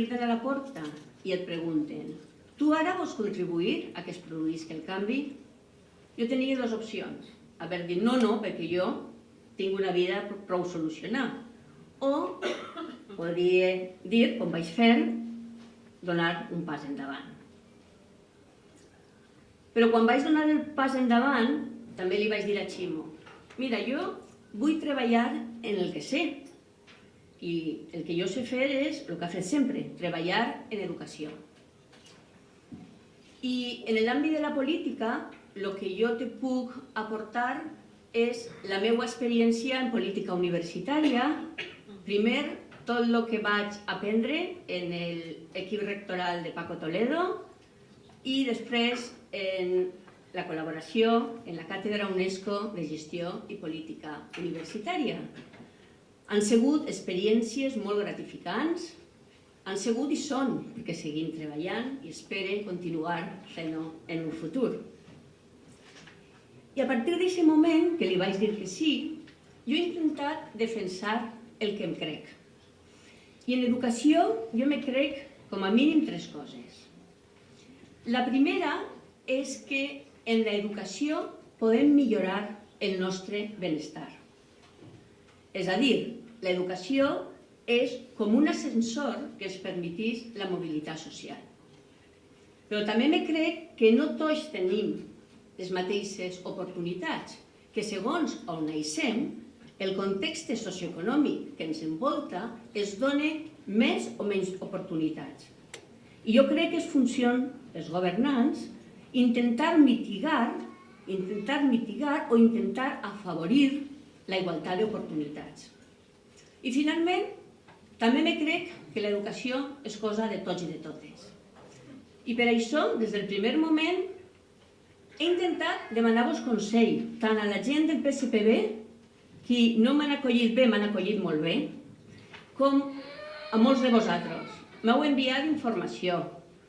criden a la porta i et pregunten «Tu ara vols contribuir a que es produïsca el canvi?» Jo tenia dues opcions. Haver dit no, perquè jo tinc una vida prou solucionada. O podria dir, com vaig fer, donar un pas endavant. Però quan vaig donar el pas endavant, també li vaig dir a Ximo «Mira, jo vull treballar en el que sé. I el que jo sé fer és el que ha fet sempre, treballar en educació. I en l'àmbit de la política, el que jo te puc aportar és la meva experiència en política universitària. Primer, tot el que vaig aprendre en l'equip rectoral de Paco Toledo i després en la col·laboració en la Càtedra UNESCO de Gestió i Política Universitària. Han sigut experiències molt gratificants, han sigut i són, perquè seguim treballant i espero continuar fent-ho en un futur. I a partir d'aquest moment, que li vaig dir que sí, jo he intentat defensar el que em crec. I en educació jo me crec com a mínim tres coses. La primera és que en l'educació podem millorar el nostre benestar. És a dir, l'educació és com un ascensor que ens permetís la mobilitat social. Però també me crec que no tots tenim les mateixes oportunitats, que segons on naixem, el context socioeconòmic que ens envolta ens dona més o menys oportunitats. I jo crec que és funció dels governants intentar mitigar o intentar afavorir la igualtat d'oportunitats. I finalment, també me crec que l'educació és cosa de tots i de totes. I per això, des del primer moment, he intentat demanar-vos consell, tant a la gent del PSPB, qui no m'han acollit bé, m'han acollit molt bé, com a molts de vosaltres. M'heu enviat informació,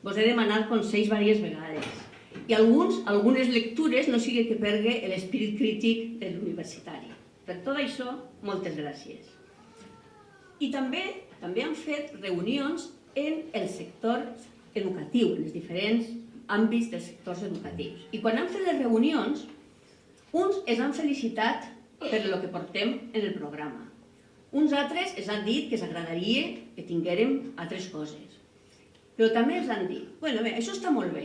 vos he demanat consells diverses vegades, i algunes lectures no sigui que perdi l'esperit crític de l'universitari. Per tot això, moltes gràcies. I també han fet reunions en el sector educatiu, en els diferents àmbits dels sectors educatius. I quan han fet les reunions, uns ens han felicitat per el que portem en el programa. Uns altres ens han dit que ens agradaria que tinguérem altres coses. Però també ens han dit, bueno, bé, això està molt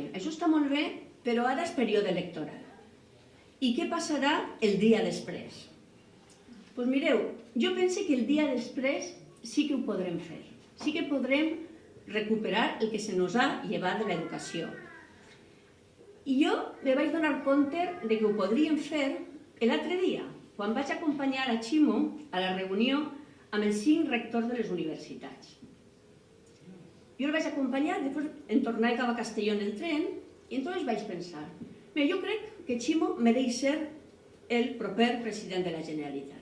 bé, però ara és període electoral. I què passarà el dia després? Doncs mireu, jo penso que el dia després sí que ho podrem fer. Sí que podrem recuperar el que se nos ha llevat de l'educació. I jo me vaig donar compte que ho podríem fer l'altre dia, quan vaig acompanyar a Ximo a la reunió amb els 5 rectors de les universitats. Jo el vaig acompanyar, després em tornava cap a Castelló en el tren, i entonces vaig pensar, jo crec que Ximo mereix ser el proper president de la Generalitat.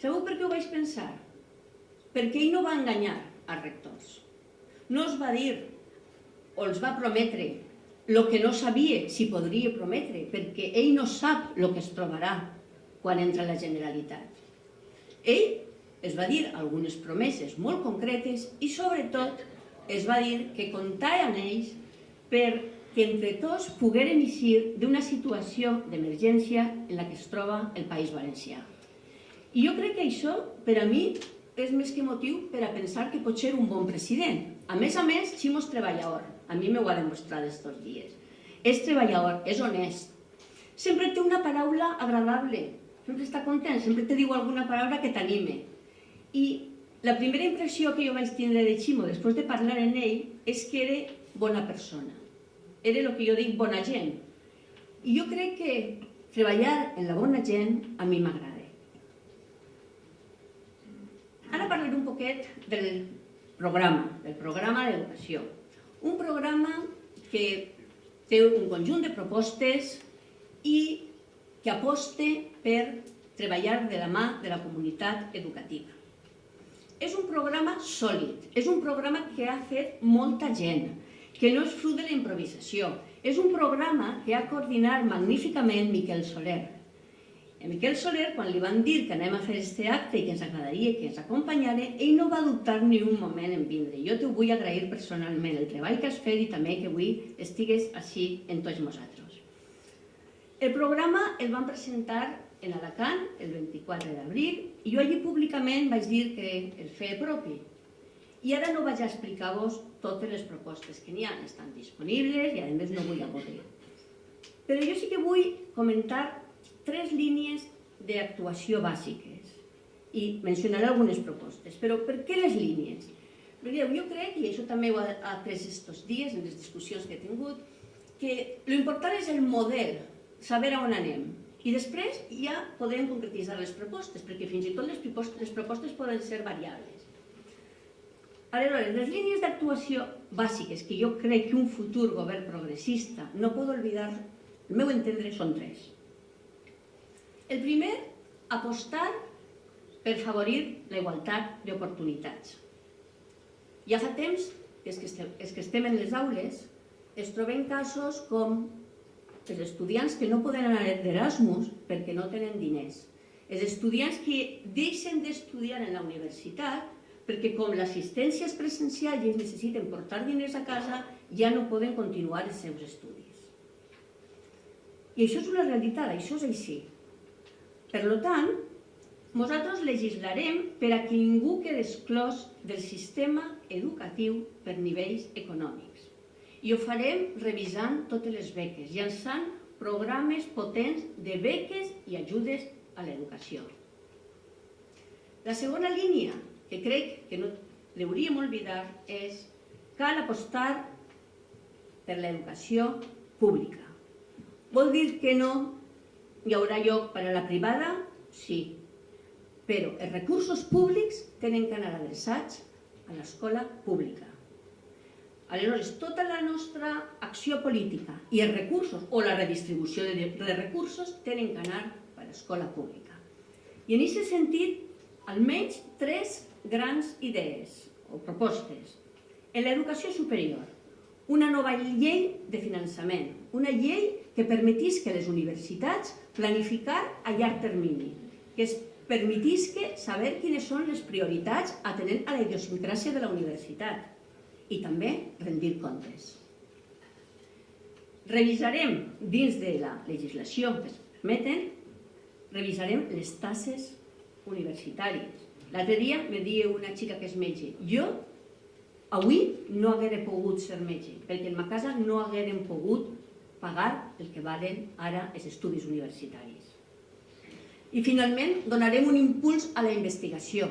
Sabeu per què ho vaig pensar? Perquè ell no va enganyar als rectors. No els va dir o els va prometre el que no sabia si podria prometre, perquè ell no sap el que es trobarà quan entra a la Generalitat. Ell es va dir algunes promeses molt concretes i sobretot es va dir que comptava amb ells perquè entre tots poguérem eixir d'una situació d'emergència en la que es troba el País Valencià. I jo crec que això, per a mi, és més que motiu per a pensar que pot ser un bon president. A més, Ximo és treballador. A mi m'ho ha demostrat estos dies. És treballador, és honest. Sempre té una paraula agradable. Sempre està content, sempre te diu alguna paraula que t'anime. I la primera impressió que jo vaig tindre de Ximo després de parlar amb ell és que era bona persona. Era el que jo dic bona gent. I jo crec que treballar en la bona gent a mi m'agrada. Ara parlaré un poquet del programa d'educació. Un programa que té un conjunt de propostes i que aposta per treballar de la mà de la comunitat educativa. És un programa sòlid, és un programa que ha fet molta gent, que no és fruit de la improvisació. És un programa que ha coordinat magníficament Miquel Soler. En Miquel Soler, quan li van dir que anem a fer aquest acte i que ens agradaria que ens acompanyara, ell no va dubtar ni un moment en vindre. Jo t'ho vull agrair personalment, el treball que has fet i també que avui estigues així en tots nosaltres. El programa el van presentar en Alacant el 24 d'abril i jo allí públicament vaig dir que el feia propi. I ara no vaig a explicar-vos totes les propostes que n'hi ha, estan disponibles i a més no vull avorrir. Però jo sí que vull comentar 3 línies d'actuació bàsiques i mencionaré algunes propostes. Però per què les línies? Perquè jo crec, i això també ho he après aquests dies en les discussions que he tingut, que l'important és el model, saber on anem. I després ja podem concretitzar les propostes, perquè fins i tot les propostes poden ser variables. Aleshores, les línies d'actuació bàsiques que jo crec que un futur govern progressista no pot oblidar, al meu entendre, són 3. El primer, apostar per favorir la igualtat d'oportunitats. Ja fa temps que els que estem en les aules es trobem casos com els estudiants que no poden anar d'Erasmus perquè no tenen diners, els estudiants que deixen d'estudiar en la universitat perquè com l'assistència és presencial i ells necessiten portar diners a casa, ja no poden continuar els seus estudis. I això és una realitat, això és així. Per tant, nosaltres legislarem per a que ningú quedi exclòs del sistema educatiu per nivells econòmics. I ho farem revisant totes les beques, llançant programes potents de beques i ajudes a l'educació. La segona línia, que crec que no l'hauríem oblidar, és que cal apostar per l'educació pública. Vol dir que no hi haurà lloc per a la privada? Sí. Però els recursos públics tenen que anar adreçats a l'escola pública. Aleshores, tota la nostra acció política i els recursos o la redistribució de recursos tenen que anar per a l'escola pública. I en aquest sentit, almenys 3 grans idees o propostes. En l'educació superior, una nova llei de finançament, una llei que permetís que les universitats planificar a llarg termini, que es permetís saber quines són les prioritats atenent a la idiosincràsia de la universitat i també rendir comptes. Revisarem, dins de la legislació que es permeten, revisarem les taxes universitàries. L'altre dia me deia una xica que és metge, jo avui no haguera pogut ser metge, perquè en ma casa no haguérem pogut pagar el que valen ara els estudis universitaris. I finalment donarem un impuls a la investigació.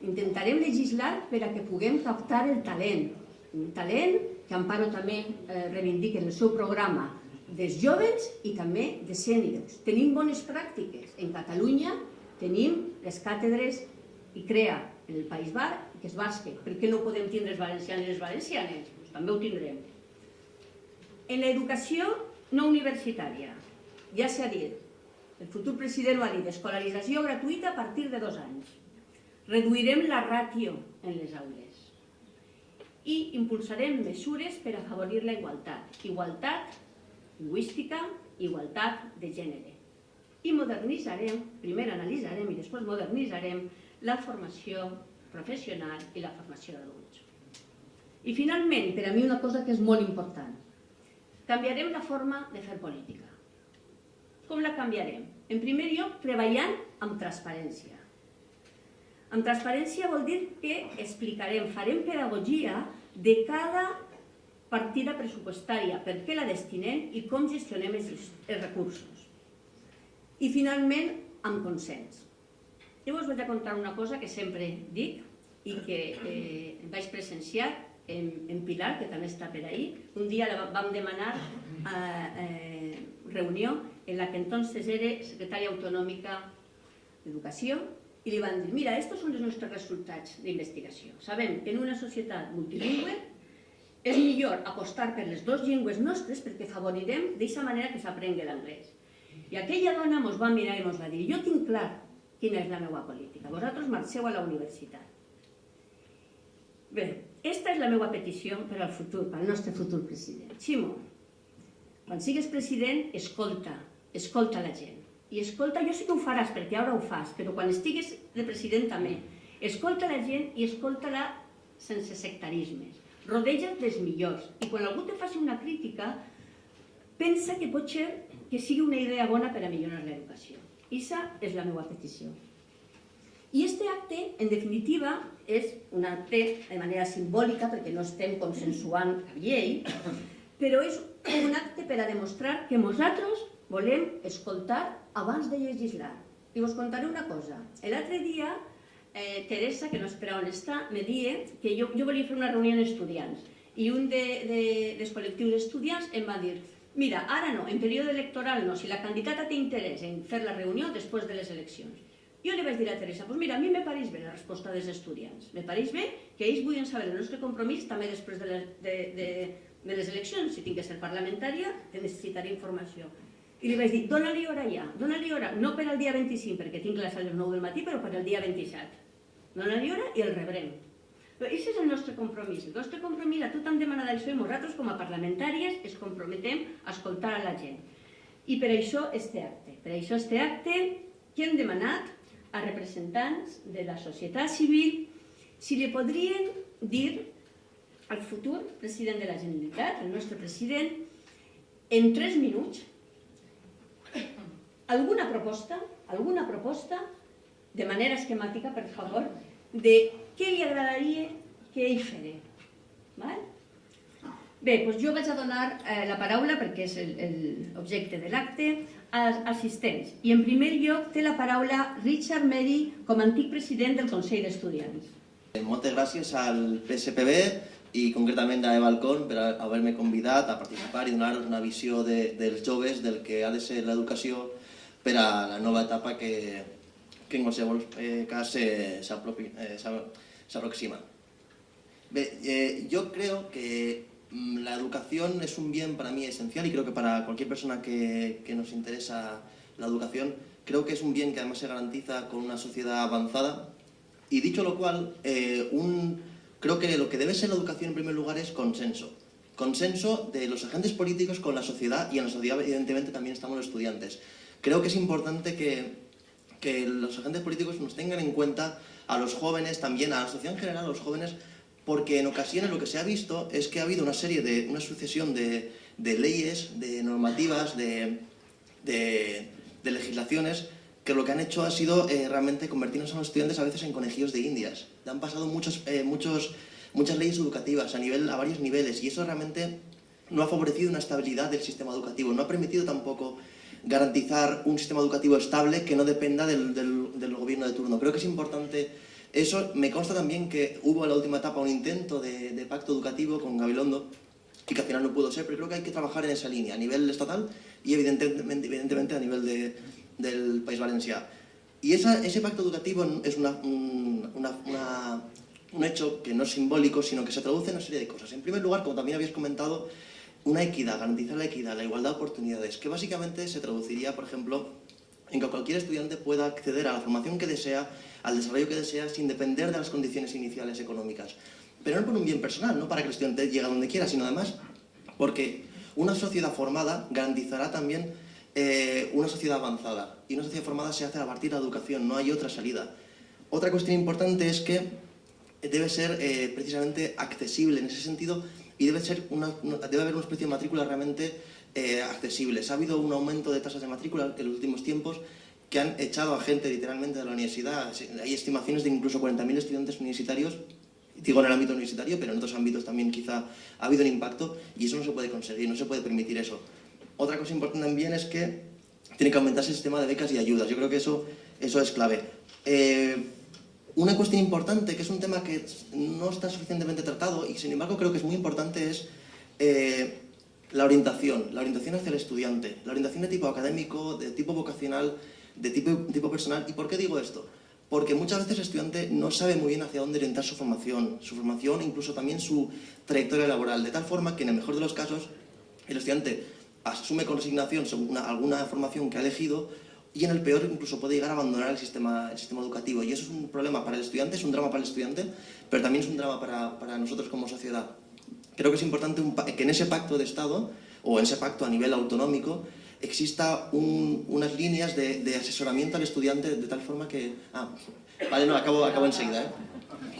Intentarem legislar per a que puguem captar el talent, un talent que Amparo també reivindica en el seu programa dels joves i també de sèniors. Tenim bones pràctiques. En Catalunya tenim les càtedres ICREA en el País Basc, que és basc. Per què no podem tindre els valencians i les valencianes? També ho tindrem. En l'educació no universitària, ja s'ha dit, el futur president ho ha dit, escolarització gratuïta a partir de 2 anys. Reduirem la ràtio en les aules i impulsarem mesures per afavorir la igualtat. Igualtat lingüística, igualtat de gènere. I modernitzarem, primer analitzarem i després modernitzarem la formació professional i la formació d'adults. I finalment, per a mi una cosa que és molt important, canviarem la forma de fer política. Com la canviarem? En primer lloc, treballant amb transparència. Amb transparència vol dir que explicarem, farem pedagogia de cada partida pressupostària, per què la destinem i com gestionem els recursos. I finalment, amb consens. Jo us vaig a contar una cosa que sempre dic i que vaig presenciar en Pilar, que també està per ahí. Un dia vam demanar reunió en la que entonces era secretària autonòmica d'Educació i li van dir, mira, estos són els nostres resultats d'investigació. Sabem que en una societat multilingüe és millor apostar per les 2 llengües nostres perquè favorirem d'aquesta manera que s'aprengui l'anglès. I aquella dona ens va mirar i ens va dir, jo tinc clar quina és la meva política, vosaltres marxeu a la universitat. Bé, aquesta és la meva petició per al futur, pel nostre futur president. Ximo, quan sigues president, escolta la gent. i escolta, jo sé que ho faràs perquè ara ho fas, però quan estigues de president també, escolta la gent i escolta-la sense sectarismes, rodeja't dels millors, i quan algú te faci una crítica, pensa que pot ser que sigui una idea bona per a millorar l'educació. Aquesta és la meva petició. I aquest acte, en definitiva, és un acte de manera simbòlica, perquè no estem consensuant cap llei, però és un acte per a demostrar que nosaltres volem escoltar abans de legislar. I vos contaré una cosa. L'altre dia, Teresa, que no esperava on està, me deia que jo volia fer una reunió d'estudiants i un dels col·lectius d'estudiants em va dir: mira, ara no, en període electoral no, si la candidata té interès en fer la reunió després de les eleccions. Jo li vaig dir a Teresa, doncs mira, a mi me pareix bé la resposta dels estudiants, me pareix bé que ells vulguin saber el nostre compromís també després de les eleccions, si tinc que ser parlamentària, necessitaré informació. I li vaig dir, dóna-li hora ja, dóna-li hora, no per al dia 25, perquè tinc classe a les 9 del matí, però per al dia 27. Dóna-li hora i el rebrem. Però aquest és el nostre compromís. El nostre compromís, a tu t'han demanat això, i nosaltres, com a parlamentàries, es comprometem a escoltar a la gent. I per això este acte. Per això este acte que hem demanat a representants de la societat civil si li podrien dir al futur president de la Generalitat, al nostre president, en 3 minuts, alguna proposta, de manera esquemàtica, per favor, de què li agradaria que ell fes. Bé, doncs jo vaig a donar la paraula, perquè és l'objecte de l'acte, als assistents. I en primer lloc té la paraula Richard Meri com a antic president del Consell d'Estudiants. Moltes gràcies al PSPB i concretament a Eva Alcón per haver-me convidat a participar i donar una visió dels joves del que ha de ser l'educació per a la nova etapa que en qualsevol cas s'aproxima. Bé, yo creo que la educación es un bien para mí esencial y creo que para cualquier persona que nos interesa la educación, creo que es un bien que además se garantiza con una sociedad avanzada. Y dicho lo cual, creo que lo que debe ser la educación en primer lugar es consenso. Consenso de los agentes políticos con la sociedad, y en la sociedad evidentemente también estamos los estudiantes. Creo que es importante que los agentes políticos nos tengan en cuenta a los jóvenes, también a la sociedad en general, a los jóvenes, porque en ocasiones lo que se ha visto es que ha habido una sucesión de leyes, de normativas, de legislaciones que lo que han hecho ha sido realmente convertirnos a los estudiantes a veces en conejillos de indias. Han pasado muchas leyes educativas a varios niveles y eso realmente no ha favorecido una estabilidad del sistema educativo, no ha permitido tampoco garantizar un sistema educativo estable que no dependa del gobierno de turno. Creo que es importante eso. Me consta también que hubo en la última etapa un intento de pacto educativo con Gabilondo y que al final no pudo ser, pero creo que hay que trabajar en esa línea a nivel estatal y evidentemente a nivel del País Valencià. Y ese pacto educativo es un hecho que no es simbólico, sino que se traduce en una serie de cosas. En primer lugar, como también habéis comentado, una equidad, garantizar la equidad, la igualdad de oportunidades, que básicamente se traduciría, por ejemplo, en que cualquier estudiante pueda acceder a la formación que desea, al desarrollo que desea, sin depender de las condiciones iniciales económicas. Pero no por un bien personal, no para que el estudiante llegue a donde quiera, sino además porque una sociedad formada garantizará también una sociedad avanzada. Y una sociedad formada se hace a partir de la educación, no hay otra salida. Otra cuestión importante es que debe ser precisamente accesible en ese sentido y debe haber unos precios de matrícula realmente accesibles. Ha habido un aumento de tasas de matrícula en los últimos tiempos que han echado a gente literalmente de la universidad. Hay estimaciones de incluso 40.000 estudiantes universitarios, digo en el ámbito universitario, pero en otros ámbitos también quizá ha habido un impacto y eso no se puede conseguir, no se puede permitir eso. Otra cosa importante también es que tiene que aumentarse el sistema de becas y ayudas. Yo creo que eso es clave. Una cuestión importante, que es un tema que no está suficientemente tratado y sin embargo creo que es muy importante, es la orientación hacia el estudiante, la orientación de tipo académico, de tipo vocacional, de tipo personal. ¿Y por qué digo esto? Porque muchas veces el estudiante no sabe muy bien hacia dónde orientar su formación, incluso también su trayectoria laboral, de tal forma que en el mejor de los casos el estudiante asume con resignación alguna formación que ha elegido y en el peor incluso puede llegar a abandonar el sistema educativo. Y eso es un problema para el estudiante, es un drama para el estudiante, pero también es un drama para nosotros como sociedad. Creo que es importante que en ese pacto de Estado, o en ese pacto a nivel autonómico, exista unas líneas de asesoramiento al estudiante de tal forma que... vale, no, acabo enseguida, ¿eh?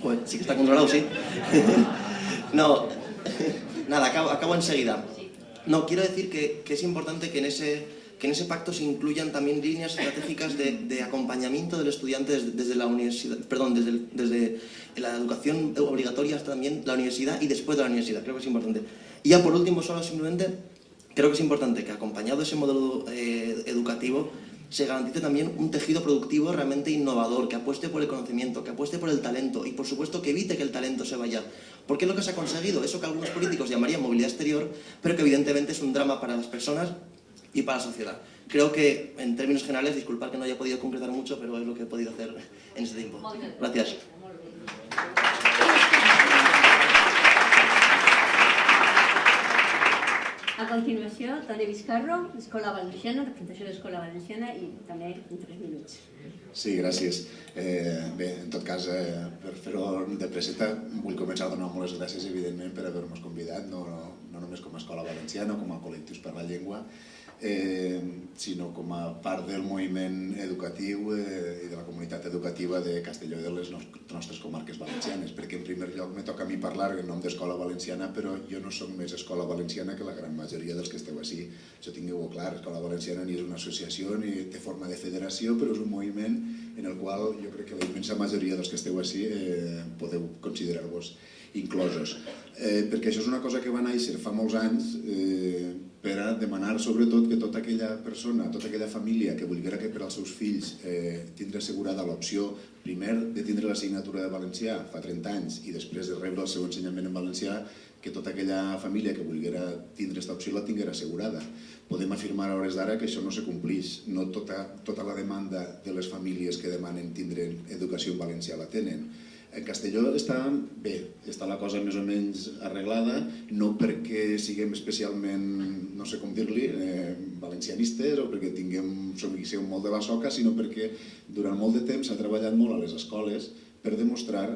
Joder, sí que está controlado, sí. No, nada, acabo enseguida. No, quiero decir que es importante que en ese pacto se incluyan también líneas estratégicas de acompañamiento del estudiante desde la universidad, perdón, desde la educación obligatoria hasta también la universidad y después de la universidad. Creo que es importante. Y ya por último, solo simplemente, creo que es importante que acompañado de ese modelo educativo se garantice también un tejido productivo realmente innovador, que apueste por el conocimiento, que apueste por el talento y por supuesto que evite que el talento se vaya. Porque es lo que se ha conseguido, eso que algunos políticos llamarían movilidad exterior, pero que evidentemente es un drama para las personas y para la sociedad. Creo que, en términos generales, disculpad que no haya podido concretar mucho, pero es lo que he podido hacer en este tiempo. Gracias. A continuació, Toni Vizcarro, Escola Valenciana, representació de l'Escola Valenciana i també en 3 minuts. Sí, gràcies. Bé, en tot cas, per fer-ho de presseta, vull començar a donar moltes gràcies, evidentment, per haver-nos convidat, no només com a Escola Valenciana, com a Col·lectius per la Llengua, sinó com a part del moviment educatiu i de la comunitat educativa de Castelló i de les nostres comarques valencianes, perquè en primer lloc me toca a mi parlar en nom d'Escola Valenciana, però jo no soc més Escola Valenciana que la gran majoria dels que esteu així. Això tingueu-ho clar, Escola Valenciana ni és una associació ni té forma de federació, però és un moviment en el qual jo crec que la immensa majoria dels que esteu així podeu considerar-vos inclosos. Perquè això és una cosa que va néixer fa molts anys per a demanar sobretot que tota aquella persona, tota aquella família que volguera que per als seus fills tindre assegurada l'opció primer de tindre l'assignatura de valencià fa 30 anys i després de rebre el seu ensenyament en valencià, que tota aquella família que volguera tindre aquesta opció la tinguera assegurada. Podem afirmar a hores d'ara que això no se compleix. No tota la demanda de les famílies que demanen tindre educació en valencià la tenen. En Castelló està bé, està la cosa més o menys arreglada, no perquè siguem especialment, no sé com dir-li, valencianistes o perquè siguem molt de la soca, sinó perquè durant molt de temps s'ha treballat molt a les escoles per demostrar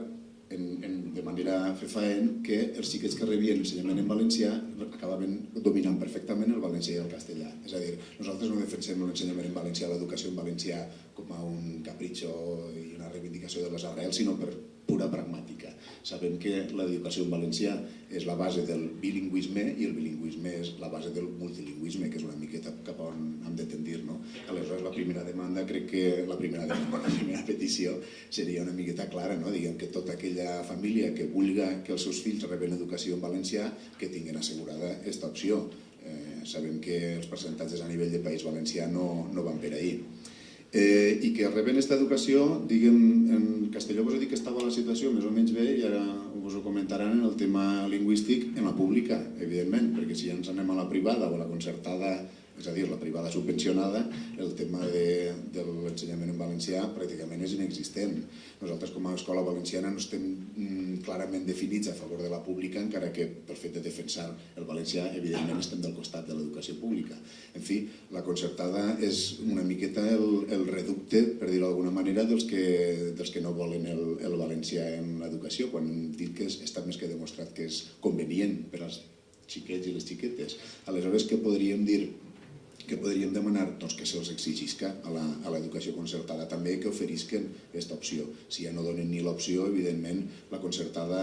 de manera fefaent que els xiquets que rebien ensenyament en valencià acabaven dominant perfectament el valencià i el castellà. És a dir, nosaltres no defensem l'ensenyament en valencià, l'educació en valencià com a un capritxo i una reivindicació de les arrels, sinó per pura pragmàtica. Sabem que l'educació en valencià és la base del bilingüisme i el bilingüisme és la base del multilingüisme, que és una miqueta cap on hem de tendir. Aleshores, la primera demanda, crec que la primera petició seria una miqueta clara, diguem que tota aquella família que vulgui que els seus fills reben educació en valencià, que tinguin assegurada aquesta opció. Sabem que els percentatges a nivell de País Valencià no van per ahir. I que reben aquesta educació, diguem, en Castelló vos he dit que estava la situació més o menys bé i ara us ho comentaran en el tema lingüístic en la pública, evidentment, perquè si ja ens anem a la privada o a la concertada, és a dir, la privada subvencionada, el tema de l'ensenyament en valencià pràcticament és inexistent. Nosaltres com a escola valenciana no estem clarament definits a favor de la pública, encara que pel fet de defensar el valencià, evidentment estem del costat de l'educació pública. En fi, la concertada és una miqueta el reducte, per dir-ho d'alguna manera, dels que no volen el valencià en l'educació, quan hem dit que està més que demostrat que és convenient per als xiquets i les xiquetes. Aleshores, què podríem dir? Que podríem demanar que se'ls exigisca a l'educació concertada també que oferisquen aquesta opció. Si ja no donen ni l'opció, evidentment la concertada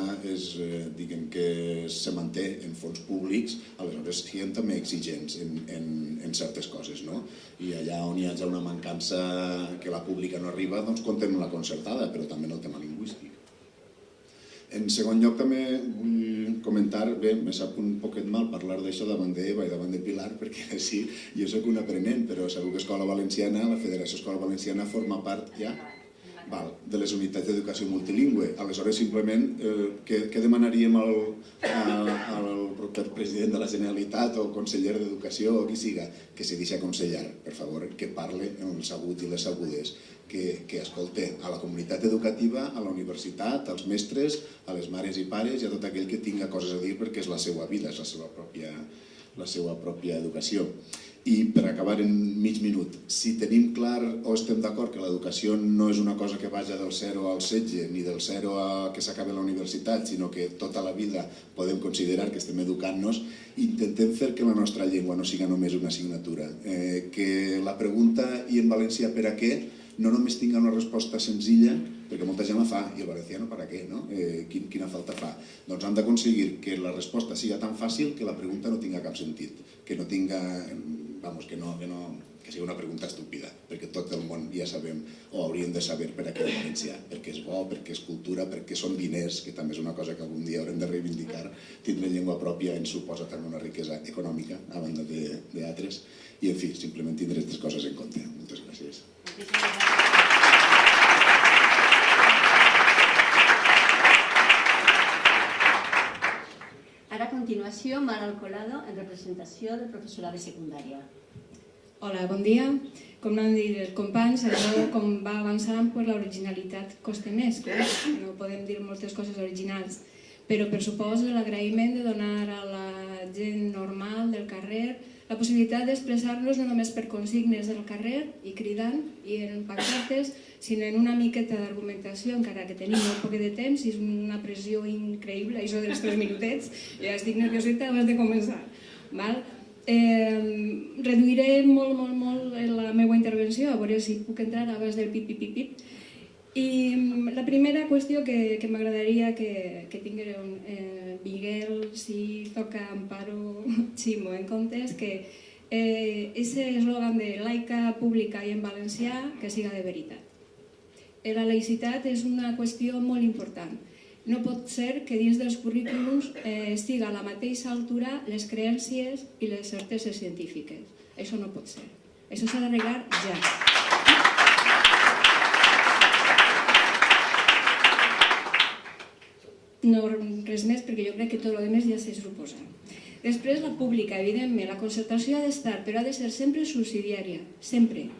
diguem que se manté en fons públics, aleshores siguem també exigents en certes coses. I allà on hi hagi una mancança que la pública no arriba, doncs contem la concertada, però també en el tema lingüístic. En segon lloc també vull comentar, bé, me sap un poquet mal parlar d'això davant d'Eva i davant de Pilar, perquè sí, jo soc un aprenent, però sabeu que Escola Valenciana, la Federació Escola Valenciana forma part ja de les unitats d'educació multilingüe. Aleshores, simplement, què demanaríem al president de la Generalitat o al conseller d'Educació o qui siga? Que se deixi aconsellar, per favor, que parle amb els aguts i les agudes, que escolte a la comunitat educativa, a la universitat, als mestres, a les mares i pares i a tot aquell que tinga coses a dir perquè és la seva vida, és la seva pròpia educació. I per acabar en mig minut, si tenim clar o estem d'acord que l'educació no és una cosa que vaja del 0 al 16 ni del 0 a que s'acabi la universitat, sinó que tota la vida podem considerar que estem educant-nos, intentem fer que la nostra llengua no siga només una assignatura, que la pregunta "i en valencià per a què?" no només tinga una resposta senzilla, perquè molta gent la fa, i el valenciano per a què, no? Quina falta fa? Doncs hem d'aconseguir que la resposta siga tan fàcil que la pregunta no tinga cap sentit, que no tinga, vamos, que sigui una pregunta estúpida, perquè tot el món ja sabem, o hauríem de saber per a què el valencià, perquè és bo, perquè és cultura, perquè són diners, que també és una cosa que algun dia haurem de reivindicar. Tindre llengua pròpia ens suposa també una riquesa econòmica, a banda d'altres, i en fi, simplement tindre aquestes coses en compte. Moltes gràcies. Ara, a continuació, Mar Alcolado, en representació del professorat de secundària. Hola, bon dia. Com han dit els companys, allò com va avançant, l'originalitat costa més, clar. No podem dir moltes coses originals, però per suposo l'agraïment de donar a la gent normal del carrer la possibilitat d'expressar-nos no només per consignes del carrer i cridant i en pancartes, sinó en una miqueta d'argumentació, encara que tenim molt poc de temps i és una pressió increïble, això dels 3 minutets, ja estic nervioseta abans de començar. Reduiré molt la meva intervenció, a veure si puc entrar abans del pip. I la primera qüestió que m'agradaria que tinguéreu Miguel, si toca Amparo, Ximo en compte és que aquest eslògan de laica, pública i en valencià que siga de veritat. La laïcitat és una qüestió molt important. No pot ser que dins dels currículums estiga a la mateixa altura les creències i les certeses científiques. Això no pot ser. Això s'ha d'arreglar ja. No res més, perquè jo crec que tot el que més ja se suposa. Després, la pública, evidentment, la concertació ha d'estar, però ha de ser sempre subsidiària, sempre.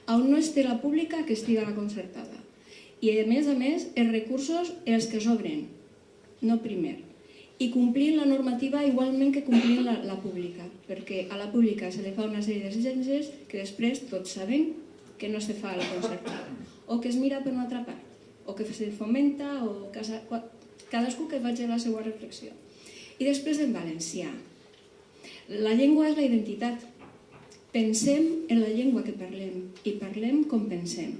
On no esté la pública, que estiga la concertada. I, a més, els recursos, els que sobren, no primer. I complir la normativa igualment que complir la pública, perquè a la pública se li fa una sèrie d'exigències que després tots sabem que no se fa a la concertada, o que es mira per una altra part, o que se fomenta, o cadascú que faci la seva reflexió. I després en valencià. La llengua és la identitat. Pensem en la llengua que parlem i parlem com pensem.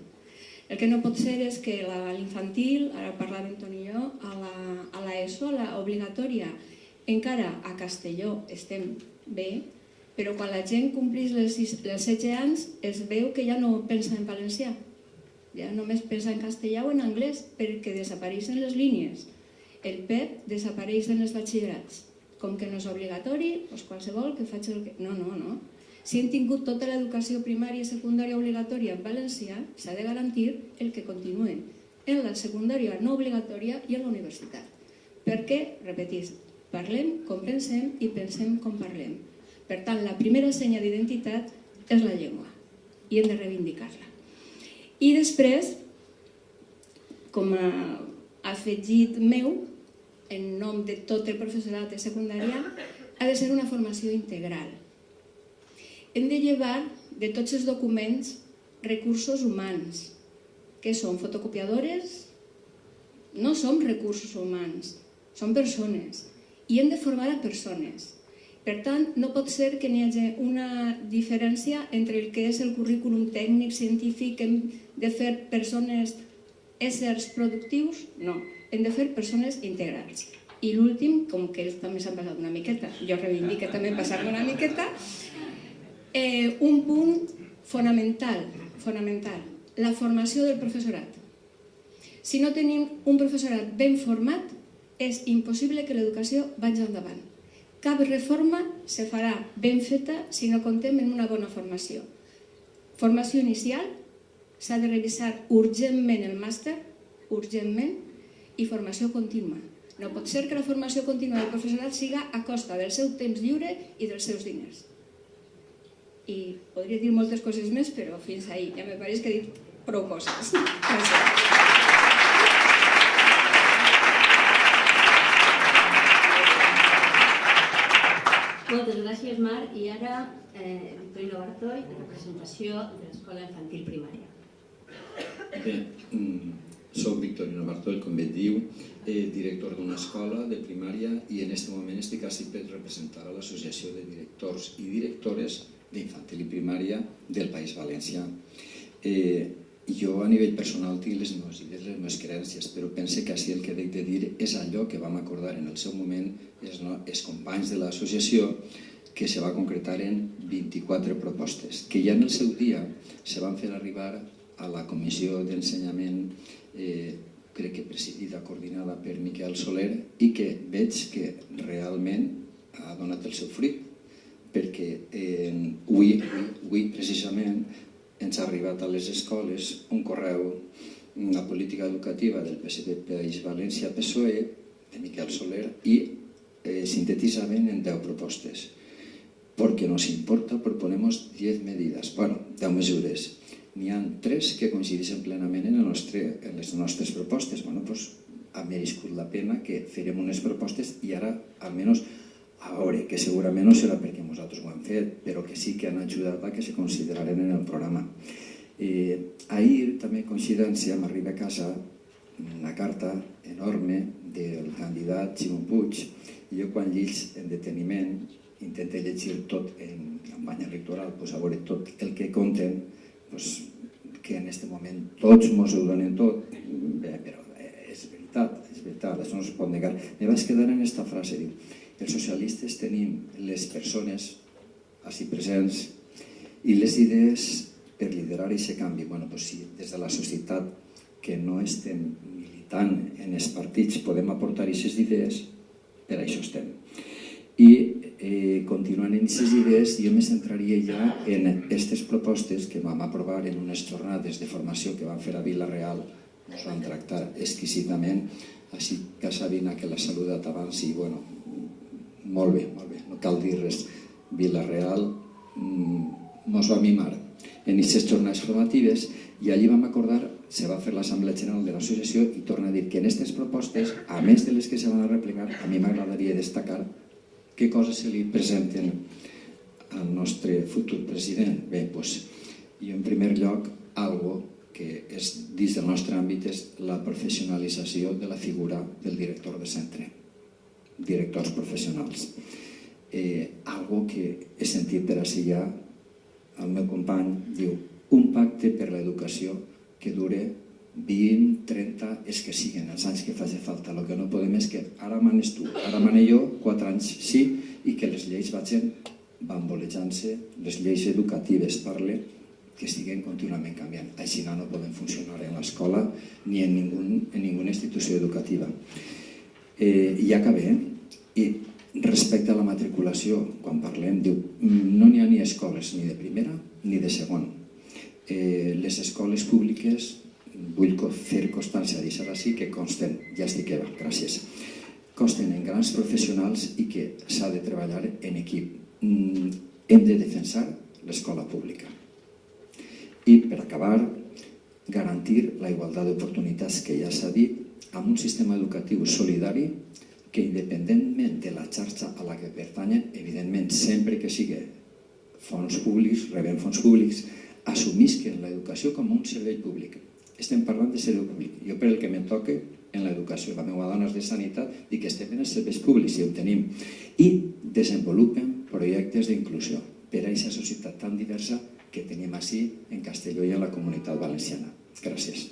El que no pot ser és que a l'infantil, ara parlàvem Toni i jo, a l'ESO, a l'obligatòria, encara a Castelló estem bé, però quan la gent complís els 16 anys es veu que ja no pensa en valencià, ja només pensa en castellà o en anglès, perquè desapareixen les línies. El PEP desapareix en els batxillerats. Com que no és obligatori, doncs qualsevol que faci el que... No. Si hem tingut tota l'educació primària i secundària obligatòria en valencià, s'ha de garantir el que continuen en la secundària no obligatòria i en la universitat. Perquè, repetís, parlem com pensem i pensem com parlem. Per tant, la primera senya d'identitat és la llengua i hem de reivindicar-la. I després, com a afegit meu, en nom de tot el professorat de secundària, ha de ser una formació integral. Hem de llevar de tots els documents recursos humans, que són fotocopiadores, no som recursos humans, són persones, i hem de formar a persones. Per tant, no pot ser que n'hi hagi una diferència entre el que és el currículum tècnic, científic, que hem de fer persones, éssers productius, no. Hem de fer persones integrals. I l'últim, com que ells també s'han passat una miqueta, jo reivindico també passar-me una miqueta, un punt fonamental, la formació del professorat. Si no tenim un professorat ben format, és impossible que l'educació vagi endavant. Cap reforma se farà ben feta si no comptem en una bona formació. Formació inicial, s'ha de revisar urgentment el màster, urgentment, i formació contínua. No pot ser que la formació contínua del professorat siga a costa del seu temps lliure i dels seus diners. I podria dir moltes coses més, però fins ahí. Ja me pareix que he dit prou coses. Gràcies. Moltes gràcies, Marc. I ara, Victorino Bartoll, en representació de l'Escola Infantil Primària. Bé, soc Victorino Bartoll, com bé diu, director d'una escola de primària i en aquest moment estic ací per representar a l'Associació de Directors i Directores d'Infantil i Primària del País Valencià. Jo a nivell personal tinc les meves idees, les meves creences, però pense que així el que he de dir és allò que vam acordar en el seu moment els companys de l'associació, que se va concretar en 24 propostes, que ja en el seu dia se van fer arribar a la Comissió d'Ensenyament, crec que presidida, coordinada per Miquel Soler, i que veig que realment ha donat el seu fruit, perquè avui precisament ens ha arribat a les escoles un correu, una política educativa del PSP País València PSOE, de Miquel Soler, i sintetizaven en 10 propostes. Porque nos importa, proponemos 10 medidas, 10 mesures. N'hi ha 3 que coincideixen plenament en les nostres propostes. Ha merescut la pena que farem unes propostes i ara, almenys, a veure, que segurament no serà perquè nosaltres ho hem fet, però que sí que han ajudat a que se consideraren en el programa. Ahir, també coincidència, m'arriba a casa una carta enorme del candidat Ximo Puig, i jo quan lleig en deteniment intento llegir tot en campanya electoral, a veure tot el que conten, que en aquest moment tots ens ho donen tot, però és veritat, això no es pot negar. Me vaig quedar en aquesta frase, diu: els socialistes tenim les persones així presents i les idees per liderar aquest canvi. Sí, des de la societat que no estem militant en els partits podem aportar aquestes idees, per això estem. I continuant en aquestes idees, jo me centraria ja en aquestes propostes que vam aprovar en unes jornades de formació que vam fer a Vila-real. Ens van tractar exquisidament, així que Sabina, que l'ha saludat abans, i bueno, molt bé, no cal dir res. Vila-real ens va mimar en aquestes jornades formatives i allí vam acordar, se va fer l'Assemblea General de l'Associació i torna a dir que en aquestes propostes, a més de les que se van a replegar, a mi m'agradaria destacar què coses se li presenten al nostre futur president. Bé, jo en primer lloc, algo que és dins del nostre àmbit és la professionalització de la figura del director de centre, directors professionals. Algo que he sentit per així ja, el meu company diu: un pacte per l'educació que dure 20, 30, és que siguin els anys que faci falta. El que no podem és que ara manes tu, ara mane jo, 4 anys sí, i que les lleis vagin bambolejant-se, les lleis educatives, parle, que estiguen contínuament canviant. Així no podem funcionar en l'escola ni en ninguna institució educativa. I acabé. I respecte a la matriculació, quan parlem, diu, no n'hi ha ni escoles ni de primera ni de segon. Les escoles públiques, vull fer constància d'això així, que consten, ja estic Eva, gràcies, consten en grans professionals i que s'ha de treballar en equip. Hem de defensar l'escola pública. I per acabar, garantir la igualtat d'oportunitats que ja s'ha dit, amb un sistema educatiu solidari que independentment de la xarxa a la que pertanyen, evidentment sempre que sigui fons públics, rebem fons públics, assumisquen l'educació com un servei públic. Estem parlant de servei públic. Jo per el que me toque en l'educació, la meva dona és de sanitat, i que estem en els serveis públics, i ho tenim. I desenvolupen projectes d'inclusió per a aquesta societat tan diversa que tenim així en Castelló i en la Comunitat Valenciana. Gràcies.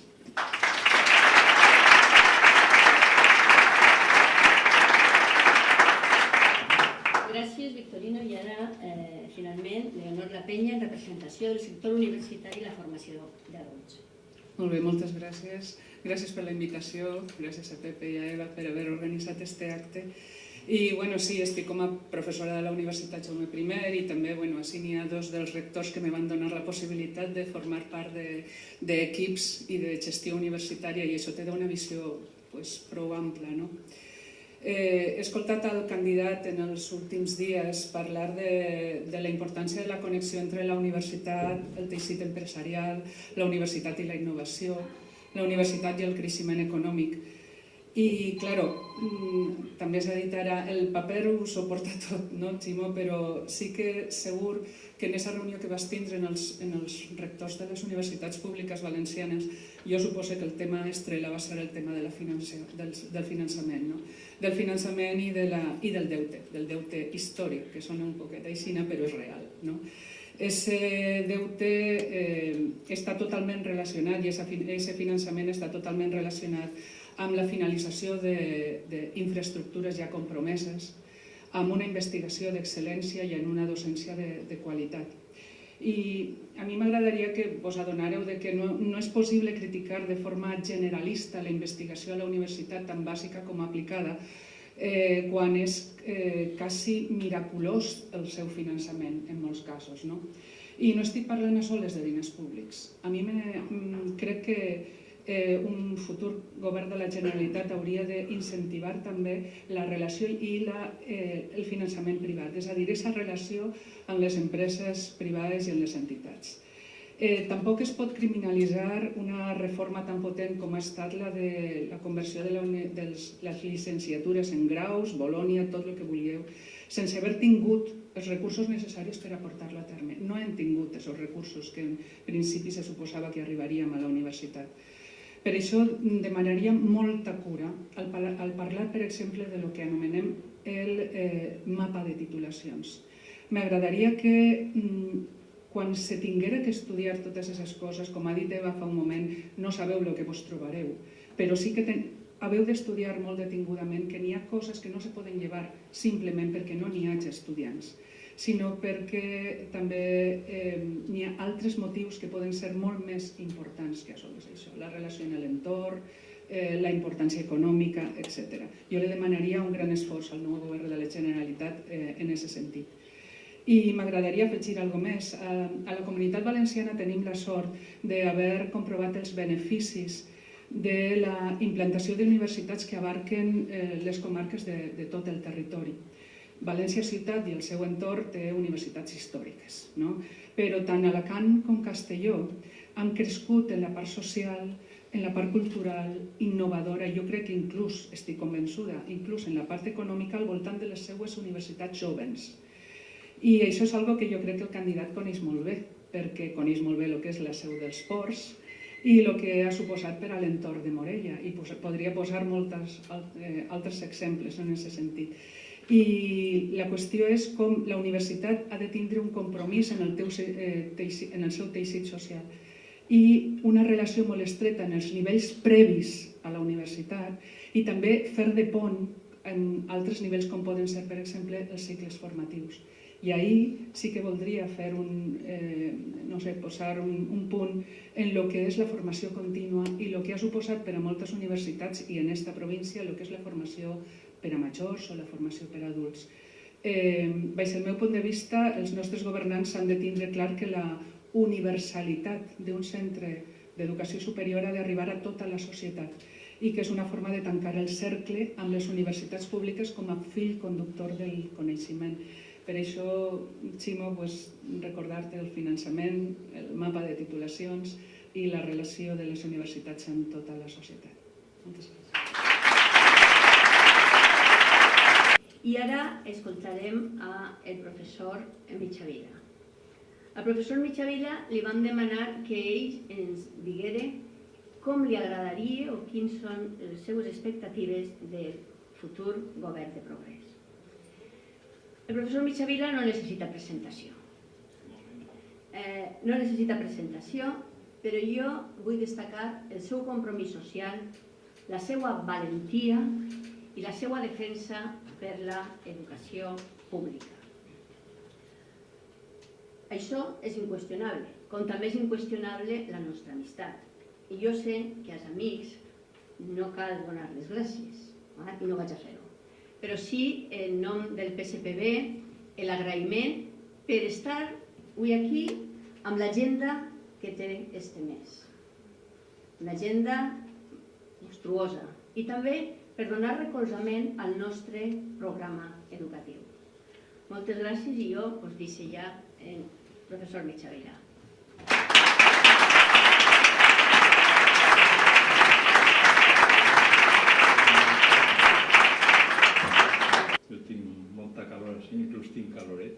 Gràcies, Victorino. I ara, finalment, Leonor La Peña, en representació del sector universitari i la formació d'adults. Molt bé, moltes gràcies. Gràcies per la invitació, gràcies a Pepe i a Eva per haver organitzat aquest acte. I, sí, estic com a professora de la Universitat Jaume I i també, així n'hi ha 2 dels rectors que me van donar la possibilitat de formar part d'equips i de gestió universitària, i això té una visió prou ampla, no? He escoltat el candidat en els últims dies parlar de la importància de la connexió entre la universitat, el teixit empresarial, la universitat i la innovació, la universitat i el creixement econòmic. I, claro, també s'ha dit ara, el paper ho suporta tot, no, Ximo? Però sí que segur que en aquesta reunió que vas tindre en els rectors de les universitats públiques valencianes, jo suposo que el tema estrella va ser el tema del finançament, no? Del finançament i del deute històric, que sona un poquet aixina, però és real, no? Ese deute està totalment relacionat i ese finançament està totalment relacionat amb la finalització d'infraestructures ja compromeses, amb una investigació d'excel·lència i en una docència de qualitat. I a mi m'agradaria que vos adonareu que no és possible criticar de forma generalista la investigació a la universitat tan bàsica com aplicada quan és quasi miraculós el seu finançament en molts casos. I no estic parlant a soles de diners públics. A mi crec que un futur govern de la Generalitat hauria d'incentivar també la relació i el finançament privat, és a dir, aquesta relació amb les empreses privades i amb les entitats. Tampoc es pot criminalitzar una reforma tan potent com ha estat la de la conversió de les llicenciatures en graus, Bolònia, tot el que vulgueu, sense haver tingut els recursos necessaris per a portar-lo a terme. No hem tingut aquests recursos que en principi se suposava que arribaríem a la universitat. Per això demanaria molta cura al parlar, per exemple, del que anomenem el mapa de titulacions. M'agradaria que quan se tinguera que estudiar totes aquestes coses, com ha dit Eva fa un moment, no sabeu el que vos trobareu, però sí que haveu d'estudiar molt detingudament que n'hi ha coses que no se poden llevar simplement perquè no n'hi hagi estudiants, sinó perquè també n'hi ha altres motius que poden ser molt més importants que això, la relació amb l'entorn, la importància econòmica, etc. Jo li demanaria un gran esforç al nou govern de la Generalitat en aquest sentit. I m'agradaria afegir alguna cosa més. A la Comunitat Valenciana tenim la sort d'haver comprovat els beneficis de la implantació d'universitats que abarquen les comarques de tot el territori. València ciutat i el seu entorn té universitats històriques, però tant Alacant com Castelló han crescut en la part social, en la part cultural, innovadora, jo crec que inclús, estic convençuda, inclús en la part econòmica al voltant de les seues universitats jovens. I això és una cosa que jo crec que el candidat coneix molt bé, perquè coneix molt bé el que és la seu dels ports i el que ha suposat per a l'entorn de Morella. I podria posar molts altres exemples en aquest sentit. I la qüestió és com la universitat ha de tindre un compromís en el seu teixit social i una relació molt estreta en els nivells previs a la universitat i també fer de pont en altres nivells com poden ser, per exemple, els cicles formatius. I ahir sí que voldria fer posar un punt en el que és la formació contínua i el que ha suposat per a moltes universitats i en esta província el que és la formació per a majors o la formació per a adults. Baix el meu punt de vista, els nostres governants han de tindre clar que la universalitat d'un centre d'educació superior ha d'arribar a tota la societat i que és una forma de tancar el cercle amb les universitats públiques com a fill conductor del coneixement. Per això, Ximo, recordar-te el finançament, el mapa de titulacions i la relació de les universitats amb tota la societat. Moltes gràcies. I ara escoltarem el professor Mitjavila. Al professor Mitjavila li vam demanar que ell ens diguera com li agradaria o quines són les seves expectatives del futur govern de progrés. El professor Mitjavila no necessita presentació. Però jo vull destacar el seu compromís social, la seva valentia i la seva defensa per l'educació pública. Això és inqüestionable, com també és inqüestionable la nostra amistat. I jo sé que als amics no cal donar les gràcies, i no vaig a fer-ho. Però sí, en nom del PSPB, l'agraïment per estar avui aquí amb l'agenda que té este mes. Una agenda monstruosa i també per donar recolzament al nostre programa educatiu. Moltes gràcies i jo us deixo ja el professor Mitjavila. inclús tinc caloret.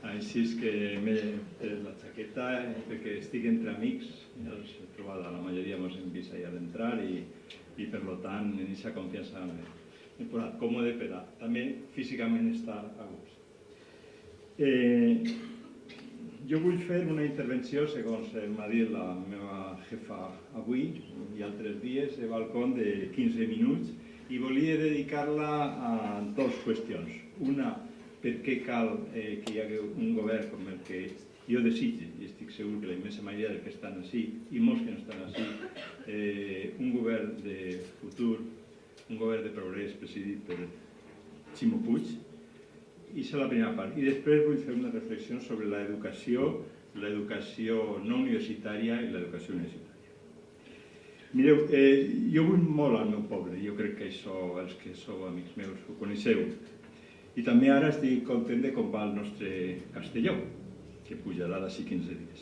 Així és que m'he tret la jaqueta perquè estic entre amics, ja els he trobat, la majoria ens hem vist allà d'entrar i per tant en aquesta confiança m'he posat còmode per a també físicament estar a gust. Jo vull fer una intervenció, segons m'ha dit la meva jefa avui i altres dies, de balcó de 15 minuts, i volia dedicar-la a dues qüestions. Una, per què cal que hi hagi un govern com el que jo desitge, i estic segur que la immensa majoria dels que estan així, i molts que no estan així, un govern de futur, un govern de progrés presidit per Ximo Puig, i és la primera part. I després vull fer una reflexió sobre l'educació no universitària i l'educació universitària. Mireu, jo vull molt al meu poble, jo crec que això, els que sou amics meus, ho coneixeu. I també ara estic content de com va el nostre Castelló, que pujarà d'ací 15 dies.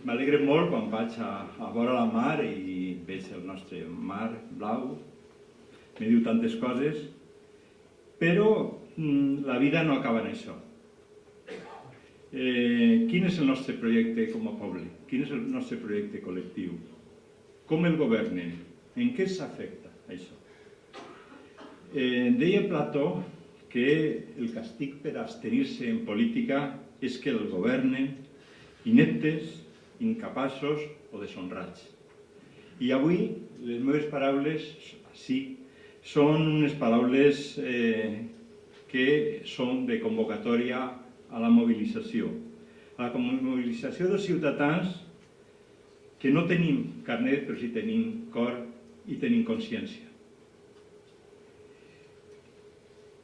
M'alegre molt quan vaig a vora la mar i veig el nostre mar blau, me diu tantes coses, però la vida no acaba en això. Quin és el nostre projecte com a poble? Quin és el nostre projecte col·lectiu? Com el governen? En què s'afecta això? Deia Plató que el castig per abstenir-se en política és que el governen ineptes, incapaços o deshonrats. I avui les meves paraules, sí, són unes paraules que són de convocatòria a la mobilització. A la mobilització dels ciutadans que no tenim carnet però sí tenim cor i tenim consciència.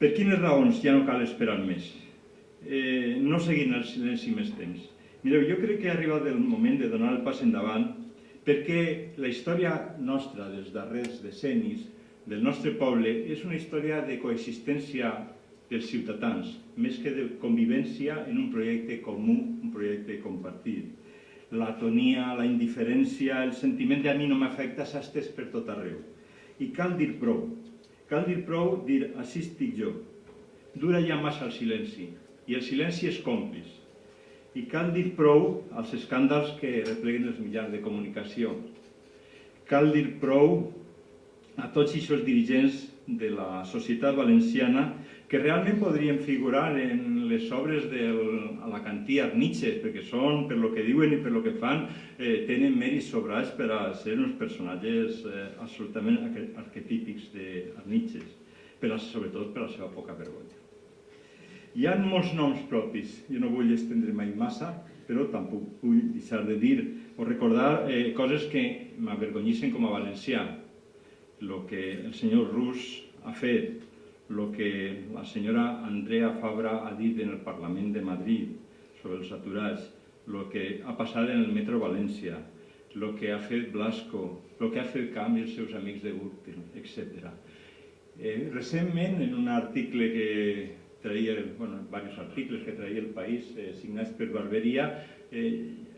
Per quines raons ja no cal esperar més? No seguint el silenci més temps. Mireu, jo crec que ha arribat el moment de donar el pas endavant perquè la història nostra dels darrers decennis del nostre poble és una història de coexistència dels ciutadans, més que de convivència en un projecte comú, un projecte compartit. L'atonia, la indiferència, el sentiment de a mi no m'afecta s'ha estès per tot arreu. I cal dir prou. Cal dir prou, dir així estic jo. Dura ja massa el silenci, i el silenci és còmplice. I cal dir prou als escàndals que repleguen els mitjans de comunicació. Cal dir prou a tots aquests dirigents de la societat valenciana que realment podrien figurar en les obres d'Alacantí Arnitxes, perquè són, per lo que diuen i per lo que fan, tenen mèrits sobrats per a ser uns personatges absolutament arquetípics d'Arnitxes, sobretot per la seva poca vergonya. Hi ha molts noms propis, jo no vull estendre mai massa, però tampoc vull deixar de dir o recordar coses que m'avergonyissin com a valencià. El que el senyor Rus ha fet, el que la senyora Andrea Fabra ha dit en el Parlament de Madrid sobre els aturats, el que ha passat en el Metro València, el que ha fet Blasco, el que ha fet Camp i els seus amics de Gürtel, etc. Recentment, en un article que traia, diversos articles que traia El País, signats per Barberia,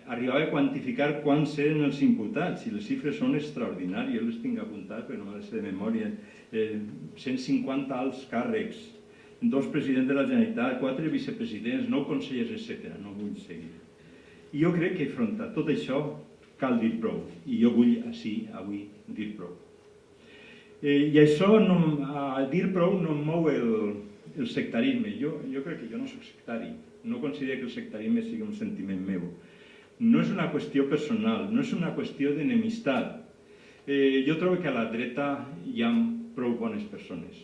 arribava a quantificar quants eren els imputats, i les xifres són extraordinàries, jo les tinc apuntats, però no me les sé de memòria. 150 alts càrrecs, 2 presidents de la Generalitat, 4 vicepresidents, 9 consellers, etc. No vull seguir. I jo crec que front a tot això cal dir prou, i jo vull així, avui, dir prou. I això, dir prou, no em mou el sectarisme. Jo crec que jo no soc sectari, no considero que el sectarisme sigui un sentiment meu. No és una qüestió personal, no és una qüestió d'enemistat. Jo trobo que a la dreta hi ha prou bones persones.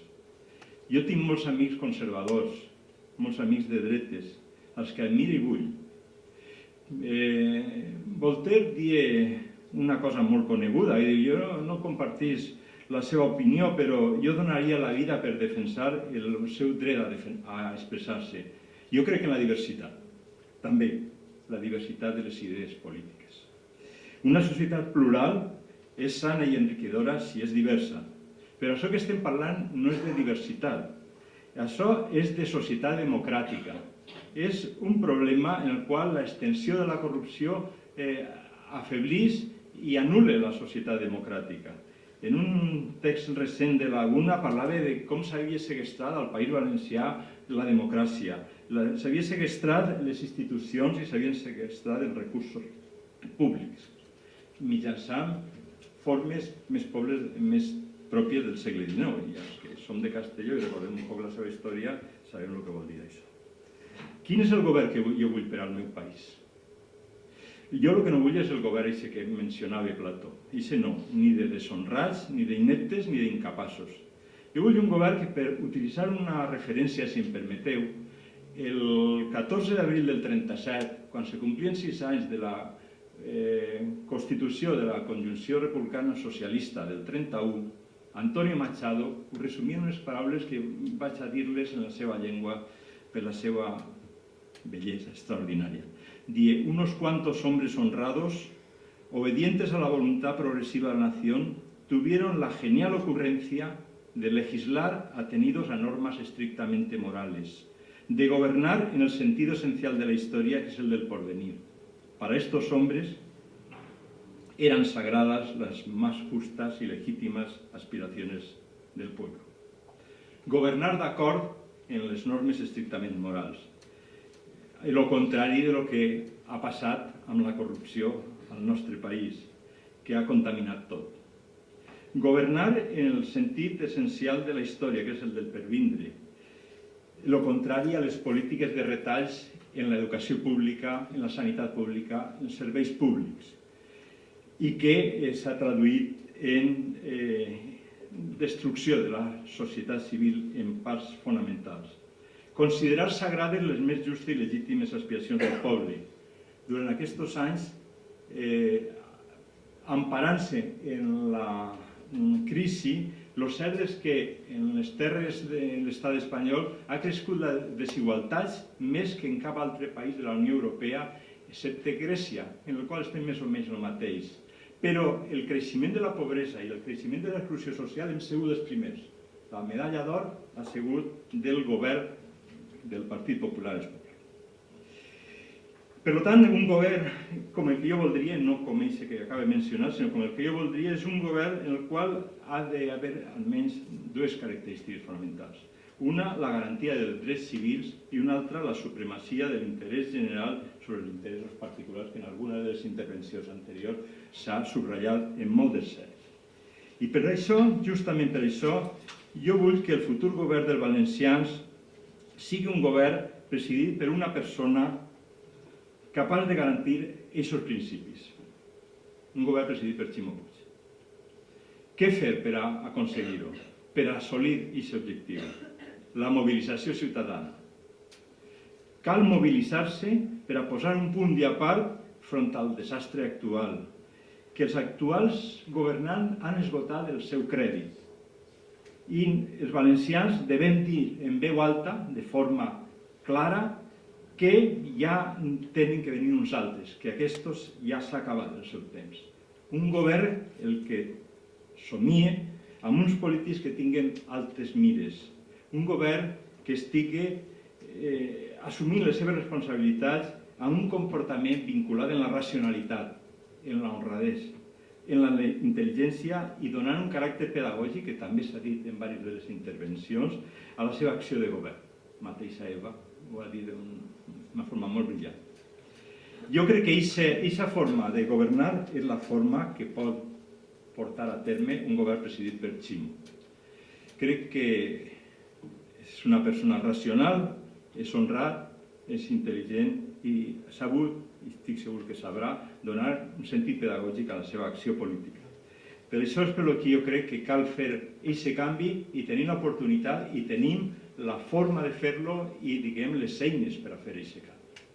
Jo tinc molts amics conservadors, molts amics de dretes, els que admiro i vull. Voltaire deia una cosa molt coneguda, jo no compartís la seva opinió, però jo donaria la vida per defensar el seu dret a expressar-se. Jo crec en la diversitat, també la diversitat de les idees polítiques. Una societat plural és sana i enriquidora si és diversa, però això que estem parlant no és de diversitat, això és de societat democràtica. És un problema en el qual l'extensió de la corrupció afeblís i anul·la la societat democràtica. en un text recent de Laguna parlava de com s'havia segrestat al País Valencià la democràcia, s'havien segrestat les institucions i s'havien segrestat els recursos públics mitjançant formes més pròpies del segle XIX. I els que som de Castelló i recordem un poc la seva història sabem el que vol dir això. Quin és el govern que jo vull per al meu país? Jo el que no vull és el govern que mencionava Plató. Ixe no, ni de deshonrats, ni d'ineptes, ni d'incapaços. Jo vull un govern que, per utilitzar una referència, si em permeteu, el 14 d'abril del 37, quan se complien 6 anys de la Constitució de la Conjunció Republicana Socialista del 31, Antonio Machado ho resumia en unes paraules que vaig a dir-les en la seva llengua per la seva bellesa extraordinaria. Die, unos cuantos hombres honrados, obedientes a la voluntad progresiva de la nación, tuvieron la genial ocurrencia de legislar atenidos a normas estrictamente morales, de gobernar en el sentido esencial de la historia, que es el del porvenir. Para estos hombres eran sagradas las más justas y legítimas aspiraciones del pueblo. Governar d'acord en les normes estrictament morals. El contrari de lo que ha passat amb la corrupció al nostre país, que ha contaminat tot. Governar en el sentit essencial de la història, que és el del pervindre. El contrari a les polítiques de retalls en l'educació pública, en la sanitat pública, en els serveis públics, i que s'ha traduït en destrucció de la societat civil en parts fonamentals. Considerar sagrades les més justes i legítimes aspiracions del poble. Durant aquests anys, emparant-se en la crisi, el cert és que en les terres de l'estat espanyol ha crescut la desigualtat més que en cap altre país de la Unió Europea, excepte Grècia, en el qual estem més o menys el mateix. Però el creixement de la pobresa i el creixement de l'exclusió social hem sigut els primers. La medalla d'or ha sigut del govern del Partit Popular Espanyol. Per tant, un govern com el que jo voldria, no com aquest que acaba de mencionar, sinó com el que jo voldria, és un govern en el qual ha d'haver almenys dues característiques fonamentals. Una, la garantia dels drets civils, i una altra, la supremacia de l'interès general sobre els interessos particulars, que en alguna de les intervencions anteriors s'ha subratllat en molt de cert. I per això, justament per això, jo vull que el futur govern dels valencians sigui un govern presidit per una persona capaç de garantir aquests principis. Un govern presidit per Ximo Puig. Què fer per aconseguir-ho? Per assolir aquest objectiu? La mobilització ciutadana. Cal mobilitzar-se per a posar un punt i a part front al desastre actual, que els actuals governants han esgotat el seu crèdit. I els valencians devem dir en veu alta, de forma clara, que ja tenen que venir uns altres, que aquests ja s'ha acabat el seu temps. Un govern el que somia amb uns polítics que tinguen altes mires. Un govern que estigui assumint les seves responsabilitats amb un comportament vinculat en la racionalitat, en la honradesa, en la intel·ligència i donant un caràcter pedagògic, que també s'ha dit en diverses de les intervencions, a la seva acció de govern. Mateixa Eva ho ha dit d'una forma molt brillant. Jo crec que aquesta forma de governar és la forma que pot portar a terme un govern presidit per Ximo. Crec que és una persona racional, és honrat, és intel·ligent i ha sabut, i estic segur que sabrà, donar un sentit pedagògic a la seva acció política. Per això és per què jo crec que cal fer aquest canvi i tenim l'oportunitat i tenim la forma de fer-lo i, diguem, les eines per a fer aquest canvi.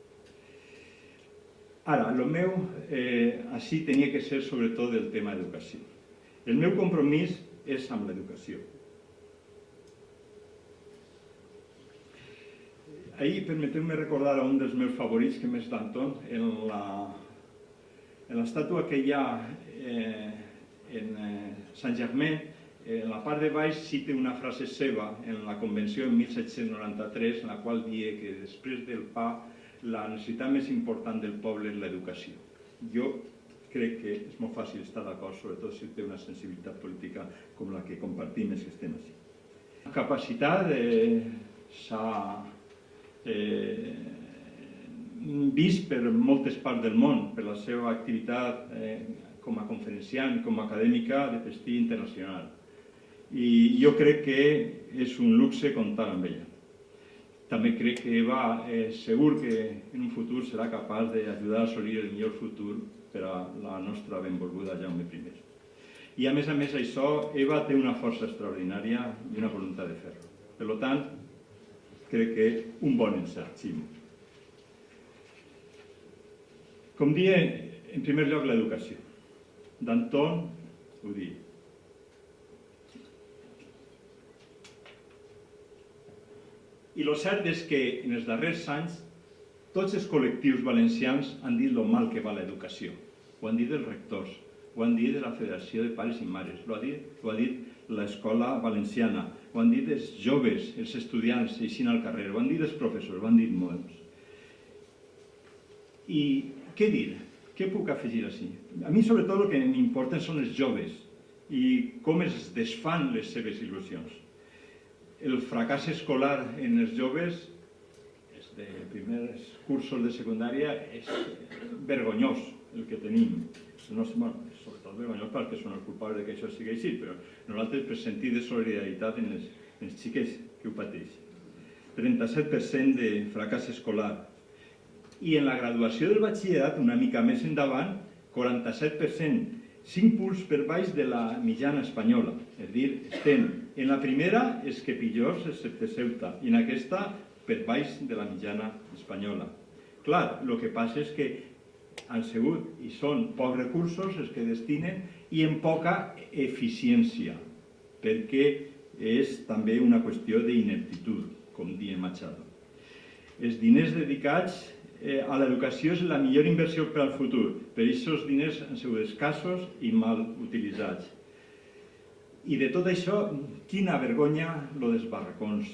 Ara, el meu, així tenia que ser sobretot el tema d'educació. El meu compromís és amb l'educació. Ahir, permeteu-me recordar un dels meus favorits, que és Danton, en l'estàtua que hi ha en Saint-Germain, en la part de baix cita una frase seva en la Convenció en 1793, en la qual dia que després del pa la necessitat més important del poble és l'educació. Jo crec que és molt fàcil estar d'acord, sobretot si té una sensibilitat política com la que compartim els que estem així. La capacitat s'ha vist per moltes parts del món, per la seva activitat com a conferenciant, com a acadèmica de prestigi internacional. I jo crec que és un luxe comptar amb ella. També crec que Eva segur que en un futur serà capaç d'ajudar a assolir el millor futur per a la nostra benvolguda Jaume I. I a més això, Eva té una força extraordinària i una voluntat de fer-ho. Per tant, crec que un bon encert, Ximo. Com dia, en primer lloc, l'educació. Danton ho diu. I el cert és que en els darrers anys tots els col·lectius valencians han dit el mal que va l'educació. Ho han dit els rectors, ho han dit la Federació de Pares i Mares, ho ha dit l'Escola Valenciana, ho han dit els joves, els estudiants eixint al carrer, ho han dit els professors, ho han dit molts. I què dir? Què puc afegir així? A mi sobretot el que m'importen són els joves i com es desfan les seves il·lusions. El fracàs escolar en els joves, els de primers cursos de secundària, és vergonyós el que tenim. Sobretot vergonyós perquè són els culpables que això sigui així, però nosaltres per sentir de solidaritat en els xiquets que ho pateixen. 37% de fracàs escolar. I en la graduació del batxillerat, una mica més endavant, 47%. 5 punts per baix de la mitjana espanyola. És a dir, estem en la primera és que pitjors, excepte Ceuta, i en aquesta per baix de la mitjana espanyola. Clar, el que passa és que han sigut i són pocs recursos els que destinen i amb poca eficiència, perquè és també una qüestió d'ineptitud, com diu Machado. Els diners dedicats a l'educació és la millor inversió per al futur, però aquests diners han sigut escassos i mal utilitzats. I de tot això, quina vergonya lo dels barracons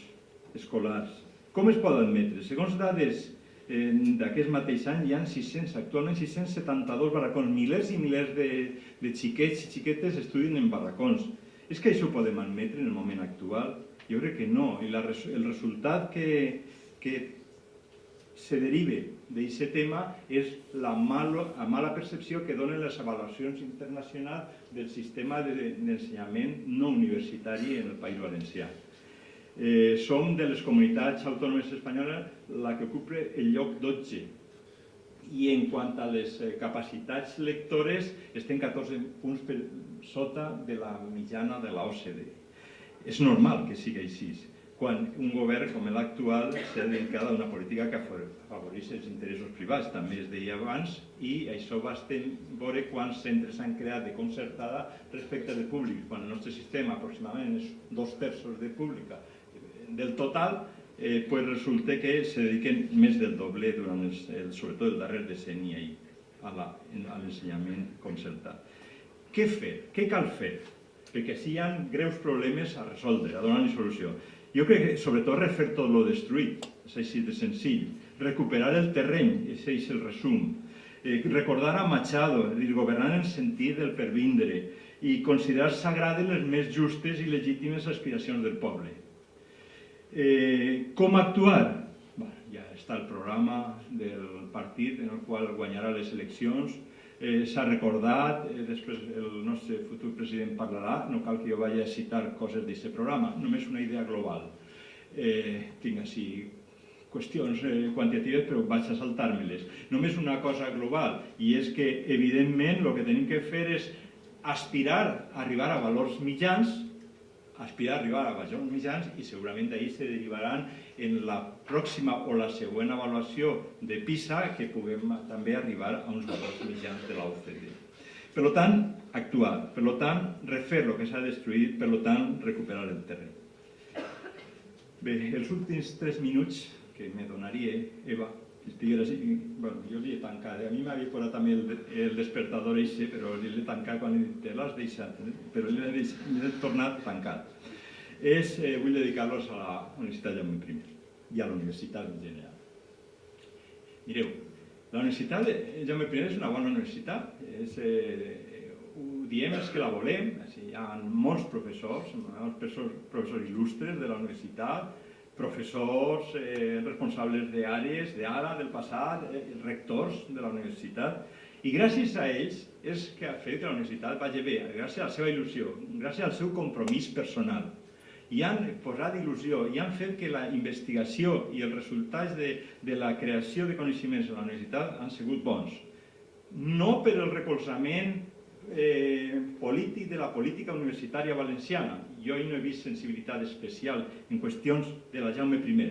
escolars. Com es pot admetre? Segons dades d'aquest mateix any, hi ha actualment 672 barracons. Milers i milers de xiquets i xiquetes estudien en barracons. És que això ho podem admetre en el moment actual? Jo crec que no. I el resultat que se deriva d'aquest tema és la mala percepció que donen les avaluacions internacionals del sistema d'ensenyament no universitari en el País Valencià. Som de les comunitats autònomes espanyoles la que ocupa el lloc 12 i en quant a les capacitats lectores estem 14 punts per sota de la mitjana de l'OCDE. És normal que sigui així, quan un govern com l'actual s'ha dedicat a una política que afavoreix els interessos privats, també es deia abans, i això va veure quants centres s'han creat de concertada respecte de públic, quan el nostre sistema aproximadament és 2/3 de pública del total, resulta que se dediquen més del doble durant sobretot el darrer decenni a l'ensenyament concertat. Què fer? Què cal fer? Perquè sí hi ha greus problemes a resoldre, a donar-hi solució. Jo crec que sobretot refer tot el destruït, és així de senzill. Recuperar el terreny, és el resum. Recordar a Machado, és a dir, governar en el sentit del pervindre i considerar sagrades les més justes i legítimes aspiracions del poble. Com actuar? Ja està el programa del partit en el qual guanyarà les eleccions. S'ha recordat, després el nostre futur president parlarà, no cal que jo vagi a citar coses d'aquest programa, només una idea global. Tinc així qüestions quantitatives, però vaig a saltar-me-les. Només una cosa global, i és que, evidentment, el que tenim que fer és aspirar a arribar a valors mitjans, i segurament d'ahir se derivaran en la pròxima o la següent avaluació de PISA que puguem també arribar a uns valors mitjans de l'OCDE. Per tant, actuar. Per tant, refer el que s'ha destruït. Per tant, recuperar el terreny. Bé, els últims 3 minuts que me donaria, Eva, jo li he tancat. A mi m'havia posat també el despertador eixe, però l'he tancat quan te l'has deixat, però l'he tornat tancat. Vull dedicar-los a la Universitat Jaume I i a la universitat en general. Mireu, La universitat Jaume I és una bona universitat, ho diem els que la volem, hi ha molts professors il·lustres de la universitat, professors responsables d'àrees, d'ara, del passat, rectors de la universitat, i gràcies a ells és que ha fet que la universitat vagi bé, gràcies a la seva il·lusió, gràcies al seu compromís personal. I han posat il·lusió i han fet que la investigació i els resultats de la creació de coneixements a la universitat han sigut bons. No per el recolzament polític de la política universitària valenciana. Jo no he vist sensibilitat especial en qüestions de la Jaume I,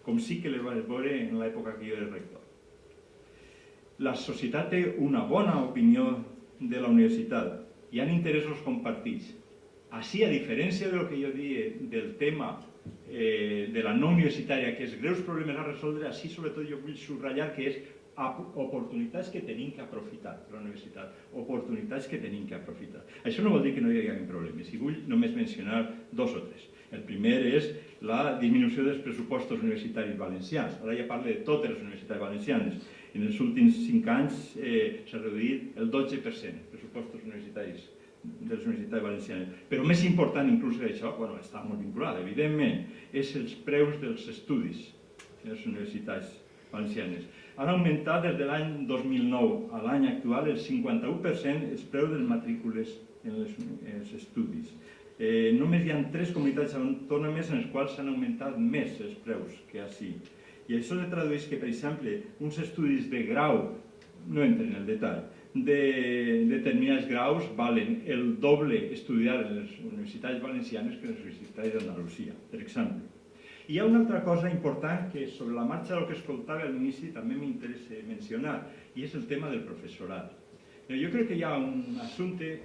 com sí que les vaig veure en l'època que jo era rector. La societat té una bona opinió de la universitat. Hi ha interessos compartits. Així, a diferència del que jo dic del tema de la no universitària, que és greus problemes a resoldre, així sobretot jo vull subratllar que és oportunitats que tenim que aprofitar la universitat, oportunitats que tenim que aprofitar. Això no vol dir que no hi hagi problemes, i vull només mencionar dos o tres. El primer és la disminució dels pressupostos universitaris valencians. Ara ja parlo de totes les universitats valencianes. En els últims 5 anys s'ha reduït el 12% els pressupostos universitaris de les universitats valencianes. Però més important inclús que això, està molt vinculat, evidentment, és els preus dels estudis de les universitats valencianes. Han augmentat des de l'any 2009 a l'any actual el 51% els preus de les matrícules en els estudis. Només hi ha 3 comunitats autònomes en les quals s'han augmentat més els preus que així. I això se tradueix que, per exemple, uns estudis de grau, no entren en el detall, de determinats graus valen el doble estudiar en les universitats valencianes que en les universitats d'Andalusia, per exemple. Hi ha una altra cosa important que sobre la marxa del que escoltava a l'inici també m'interessa mencionar, i és el tema del professorat. Jo crec que hi ha un assumpte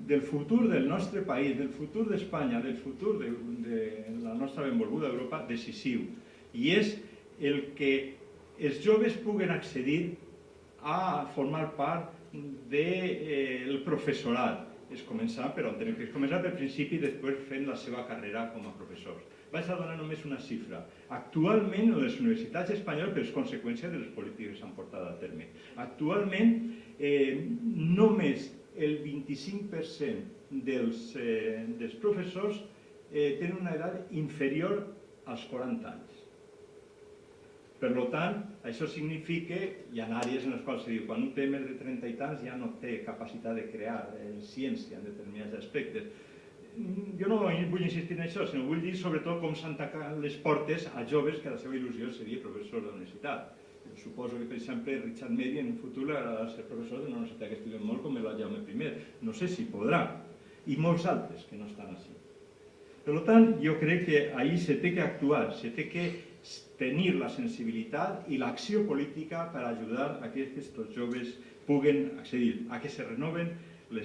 del futur del nostre país, del futur d'Espanya, del futur de la nostra benvolguda Europa decisiu, i és el que els joves puguen accedir a formar part del professorat. És començar, però tenim que començar per principi i després fent la seva carrera com a professors. Vaig a donar només una xifra. Actualment, a les universitats espanyoles, per conseqüència de les polítiques que s'han portat a terme, actualment només el 25% dels professors tenen una edat inferior als 40 anys. Per tant, això significa, hi ha àrees en les quals se diu, quan un té més de 30 i tants ja no té capacitat de crear ciència en determinats aspectes. Jo no vull insistir en això, sinó vull dir sobretot com s'han tancat les portes a joves que la seva il·lusió seria professor de la universitat. Suposo que, per exemple, Richard Medi en un futur ha de ser professor d'una universitat que estudien molt com la Jaume I. No sé si podrà, i molts altres que no estan així. Per tant, jo crec que ahir se té que actuar, se té que tenir la sensibilitat i l'acció política per ajudar a que aquests joves puguen accedir, a que se renoven el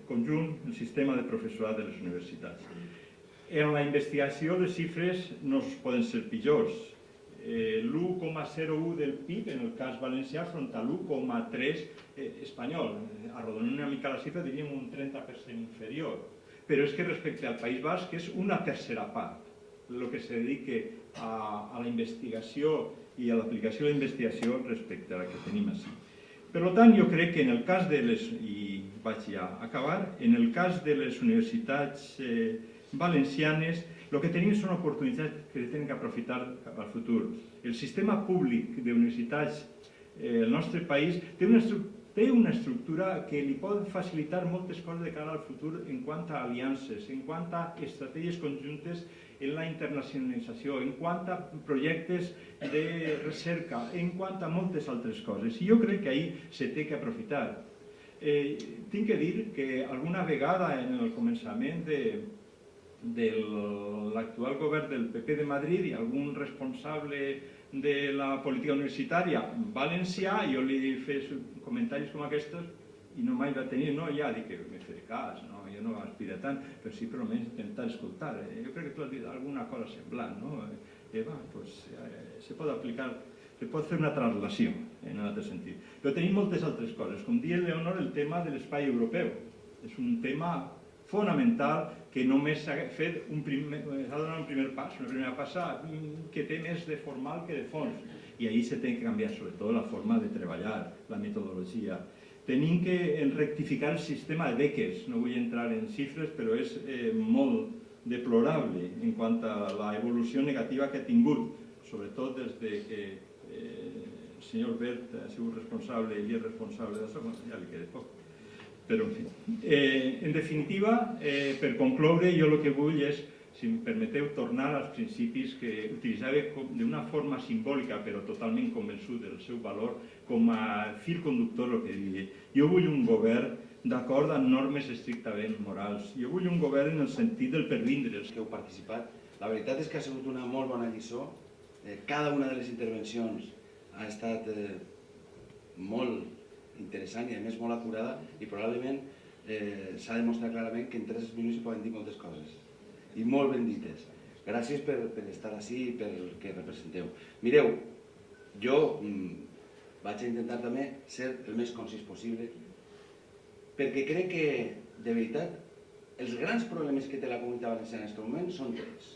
conjunt, el sistema de professorat de les universitats. En la investigació les xifres no poden ser pitjors. L'1,01 del PIB en el cas valencià front a l'1,3 espanyol. Arrodonant una mica la xifra diríem un 30% inferior. Però és que respecte al País Basc és una tercera part el que se dedica a la investigació i a l'aplicació de la investigació respecte a la que tenim així. Per tant, jo crec que en el cas de les, i vaig ja acabar, en el cas de les universitats valencianes, el que tenim són oportunitats que tenen que aprofitar cap al futur. El sistema públic d'universitats al nostre país té una estructura que li pot facilitar moltes coses de cara al futur en quant a aliances, en quant a estratègies conjuntes en la internacionalització, en quant a projectes de recerca, en quant a moltes altres coses. I jo crec que ahir se té que aprofitar. Tinc que dir que alguna vegada en el començament de l'actual govern del PP de Madrid i algun responsable de la política universitària valencià, jo li fes comentaris com aquests i no mai va tenir, no ja dic que me faré cas, jo no aspiro tant, però sí per almenys intentar escoltar. Jo crec que tu has dit alguna cosa semblant, no? Se pot aplicar, se pot fer una translació en un altre sentit. Però tenim moltes altres coses, com diu Leonor, el tema de l'espai europeu. És un tema fonamental que només s'ha fet s'ha donat un primer pas, una primera passa que té més de formal que de fons. I ahir se té que canviar sobretot la forma de treballar, la metodologia. Tenim que rectificar el sistema de beques, no vull entrar en xifres, però és molt deplorable en quant a l'evolució negativa que ha tingut, sobretot des que el senyor Bert ha sigut responsable i és responsable d'això, ja li queda poc. Però, en fi, en definitiva, per concloure, jo el que vull és, si em permeteu, tornar als principis que utilitzava d'una forma simbòlica, però totalment convençut del seu valor, com a fil conductor el que diria. Jo vull un govern d'acord amb normes estrictament morals. Jo vull un govern en el sentit del pervindre's. Que heu participat. La veritat és que ha sigut una molt bona lliçó. Cada una de les intervencions ha estat molt interessant i a més molt acurada i probablement s'ha demostrat clarament que en 3 minuts s'hi poden dir moltes coses i molt ben dites. Gràcies per estar així i per el que representeu. Mireu, jo vaig intentar també ser el més concís possible perquè crec que, de veritat, els grans problemes que té la Comunitat Valenciana en aquest moment són 3.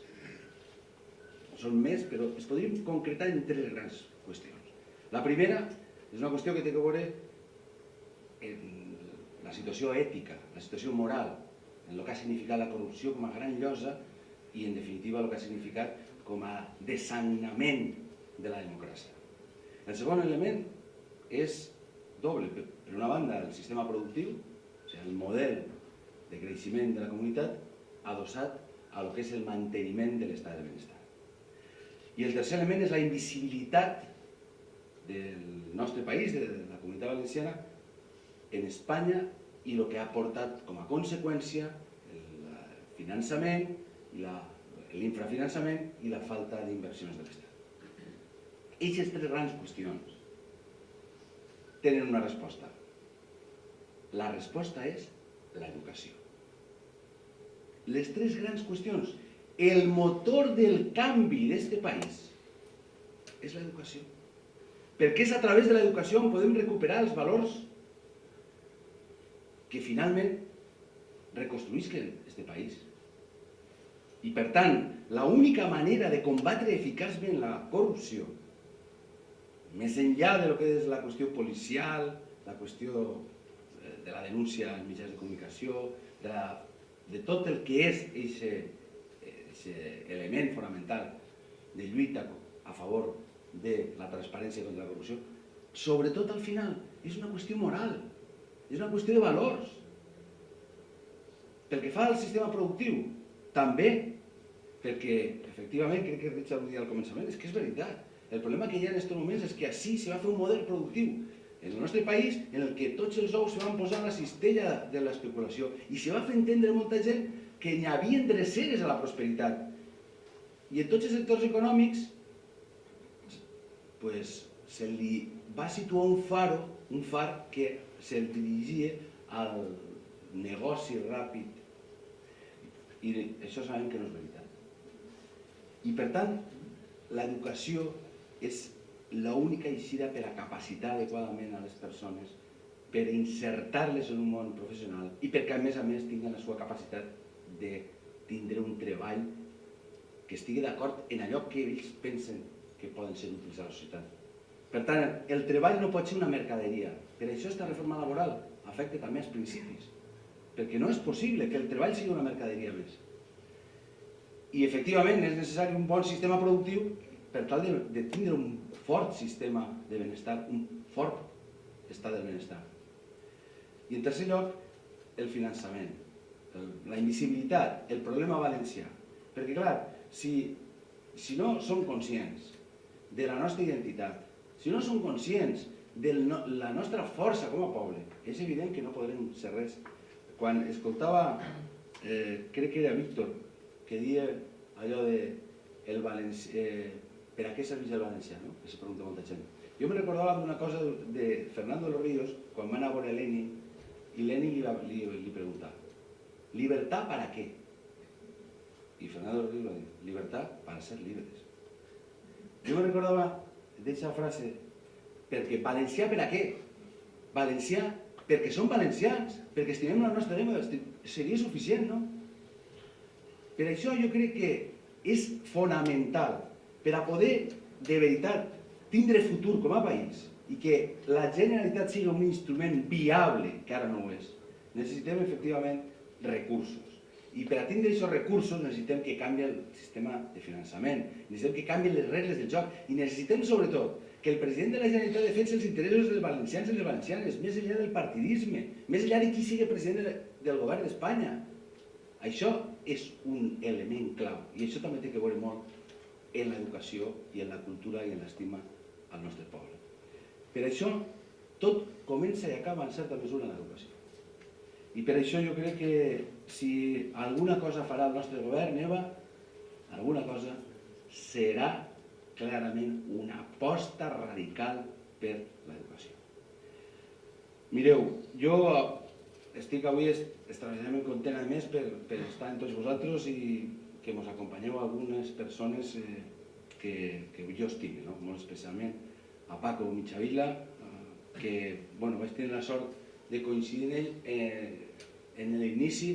Són més, però es podrien concretar en 3 grans qüestions. La primera és una qüestió que té a veure en la situació ètica, la situació moral, en el que ha significat la corrupció com a gran llosa i, en definitiva, el que ha significat com a dessagnament de la democràcia. El segon element és doble. Per una banda, el sistema productiu, o sigui, el model de creixement de la comunitat adossat a lo que és el manteniment de l'estat de benestar. I el tercer element és la invisibilitat del nostre país, de la Comunitat Valenciana, en Espanya i el que ha portat com a conseqüència el finançament, l'infrafinançament i la falta d'inversions de l'Estat. Aquestes 3 grans qüestions tenen una resposta. La resposta és l'educació. Les 3 grans qüestions, el motor del canvi d'aquest país és l'educació. Perquè és a través de l'educació on podem recuperar els valors que finalment reconstruïsquen aquest país. I per tant, l'única manera de combatre eficaçment la corrupció, més enllà de lo que és la qüestió policial, la qüestió de la denúncia en mitjans de comunicació, de tot el que és aquest element fonamental de lluita a favor de la transparència contra la corrupció, sobretot al final és una qüestió moral, és una qüestió de valors. Pel que fa al sistema productiu, també, perquè efectivament, crec que Richard ho deia al començament, és que és veritat. El problema que hi ha en aquests moments és que així se va fer un model productiu en el nostre país en el que tots els ous se van posar a la cistella de l'especulació i se va fer entendre molta gent que hi havia dreceres a la prosperitat. I en tots els sectors econòmics se li va situar un far que se dirigia al negoci ràpid. I això sabem que no és veritat. I per tant, l'educació és l'única eixida per a capacitar adequadament a les persones, per insertar-les en un món professional i perquè a més tinguin la seva capacitat de tindre un treball que estigui d'acord en allò que ells pensen que poden ser útils a la societat. Per tant, el treball no pot ser una mercaderia. Per això aquesta reforma laboral afecta també els principis, perquè no és possible que el treball sigui una mercaderia més. I efectivament és necessari un bon sistema productiu per tal de tindre un fort sistema de benestar, un fort estat del benestar. I en tercer lloc, el finançament, la invisibilitat, el problema valencià. Perquè clar, si no som conscients de la nostra identitat, si no som conscients de la nostra força com a poble, és evident que no podrem ser res. Quan escoltava, crec que era Víctor, que dia allò de per a què serveix el valencià, no? Que se pregunta molta gent. Jo me recordava d'una cosa de Fernando de los Ríos, quan va anar a veure Lenin, i Lenin li preguntava, ¿libertad para qué? Y Fernando de los Ríos va dir, libertad para ser libres. Jo me recordava d'aquesta frase, perquè valencià per a què? Valencià perquè som valencians, perquè estimem la nostra llengua, seria suficient, no? Per això jo crec que és fonamental per a poder, de veritat, tindre futur com a país i que la Generalitat sigui un instrument viable, que ara no ho és. Necessitem, efectivament, recursos. I per a tindre aquests recursos necessitem que canvi el sistema de finançament, necessitem que canvien les regles del joc i necessitem, sobretot, que el president de la Generalitat defensi els interessos dels valencians i les valencianes, més enllà del partidisme, més enllà de qui sigui president del govern d'Espanya. Això és un element clau i això també té que veure molt en l'educació i en la cultura i en l'estima al nostre poble. Per això, tot comença i acaba en certa mesura en l'educació. I per això jo crec que si alguna cosa farà el nostre govern, Eva, alguna cosa serà clarament una aposta radical per l'educació. Mireu, jo estic avui extraordinàriament content a més per estar amb tots vosaltres i que ens acompanyeu algunes persones que jo estimo, molt especialment a Paco Mitjavila, que vaig tenir la sort de coincidir amb ell en l'inici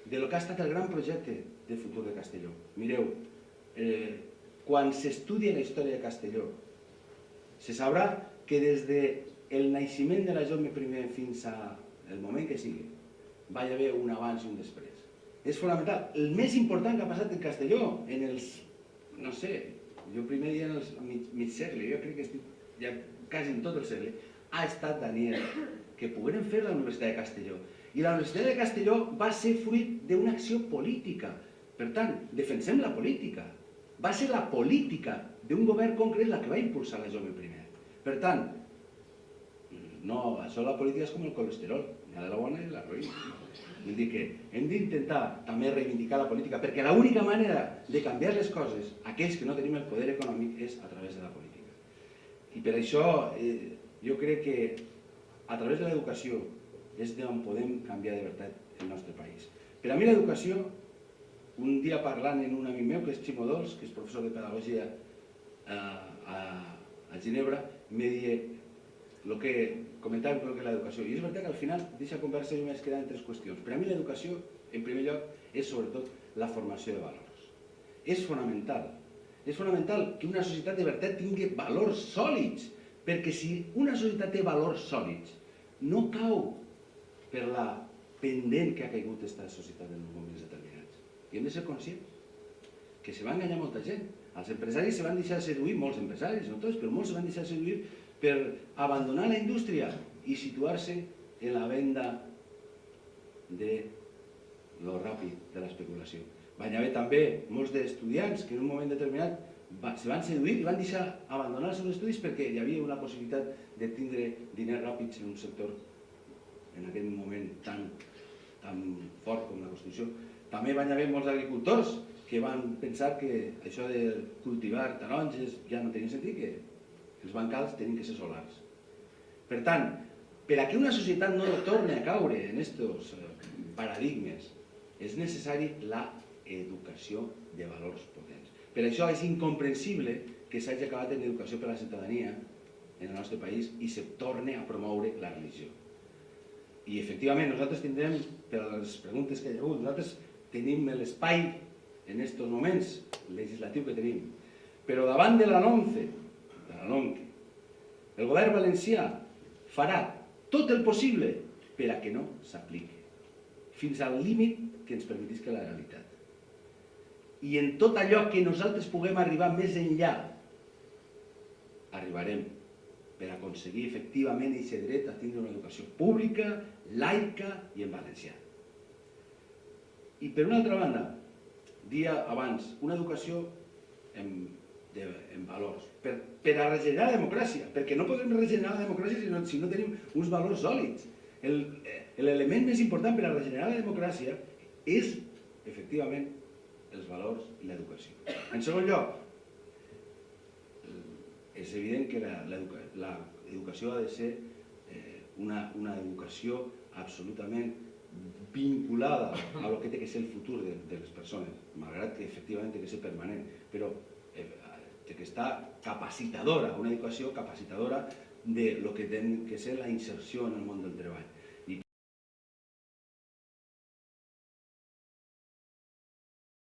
del que ha estat el gran projecte de futur de Castelló. Mireu, quan s'estudia la història de Castelló, se sabrà que des del naixement de la Jaume I fins al moment que sigui, va haver un abans i un després. És fonamental. El més important que ha passat en Castelló, en els, no sé, jo primer dia en el mig segle, jo crec que estic ja quasi en tot el segle, ha estat Daniel, que pogueren fer la Universitat de Castelló. I la Universitat de Castelló va ser fruit d'una acció política. Per tant, defensem la política. Va ser la política d'un govern concret la que va impulsar la Jaume I. Per tant, no, això la política és com el colesterol, hi ha de la bona i de la roïna. Vull dir que hem d'intentar també reivindicar la política, perquè l'única manera de canviar les coses, aquells que no tenim el poder econòmic, és a través de la política. I per això jo crec que a través de l'educació és d'on podem canviar de veritat el nostre país. Per a mi l'educació, un dia parlant amb un amic meu, que és Ximo Dols, que és professor de pedagogia a Ginebra, me deia el que comentàvem sobre que l'educació. I és veritat que al final d'aquesta conversa jo m'he quedat en tres qüestions. Per a mi l'educació, en primer lloc, és sobretot la formació de valors. És fonamental. És fonamental que una societat de veritat tingui valors sòlids, perquè si una societat té valors sòlids, no cau per la pendent que ha caigut aquesta societat en moments determinats. I hem de ser conscients que se va enganyar molta gent. Els empresaris se van deixar seduir, molts empresaris, no tots, però molts se van deixar seduir per abandonar la indústria i situar-se en la venda de lo ràpid de l'especulació. Van haver també molts d'estudiants que en un moment determinat se van seduir i van deixar abandonar els seus estudis perquè hi havia una possibilitat de tindre diners ràpids en un sector en aquell moment tan fort com la construcció. També van haver molts agricultors que van pensar que això de cultivar taronges ja no tenia sentit, que els bancals tenien que ser solars. Per tant, per a que una societat no torni a caure en aquests paradigmes, és necessari l'educació de valors potents. Per això és incomprensible que s'hagi acabat en educació per a la ciutadania en el nostre país i se torni a promoure la religió. I efectivament nosaltres tindrem, per a les preguntes que hi ha hagut, nosaltres tenim l'espai en aquests moments legislatiu que tenim, però davant de la LOMCE, el govern valencià farà tot el possible per a que no s'apliqui, fins al límit que ens permetisca la realitat. I en tot allò que nosaltres puguem arribar més enllà, arribarem per aconseguir efectivament aquest dret a tindre una educació pública, laica i en valencià. I per una altra banda, dia abans, una educació en valors, per a regenerar la democràcia, perquè no podem regenerar la democràcia si no tenim uns valors sòlids. L'element més important per a regenerar la democràcia és, efectivament, els valors i l'educació. En segon lloc, és evident que l'educació ha de ser una educació absolutament vinculada a lo que té que ser el futur de les persones, malgrat que efectivament té que ser permanent, però té que estar capacitadora, una educació capacitadora de lo que té que ser la inserció en el món del treball.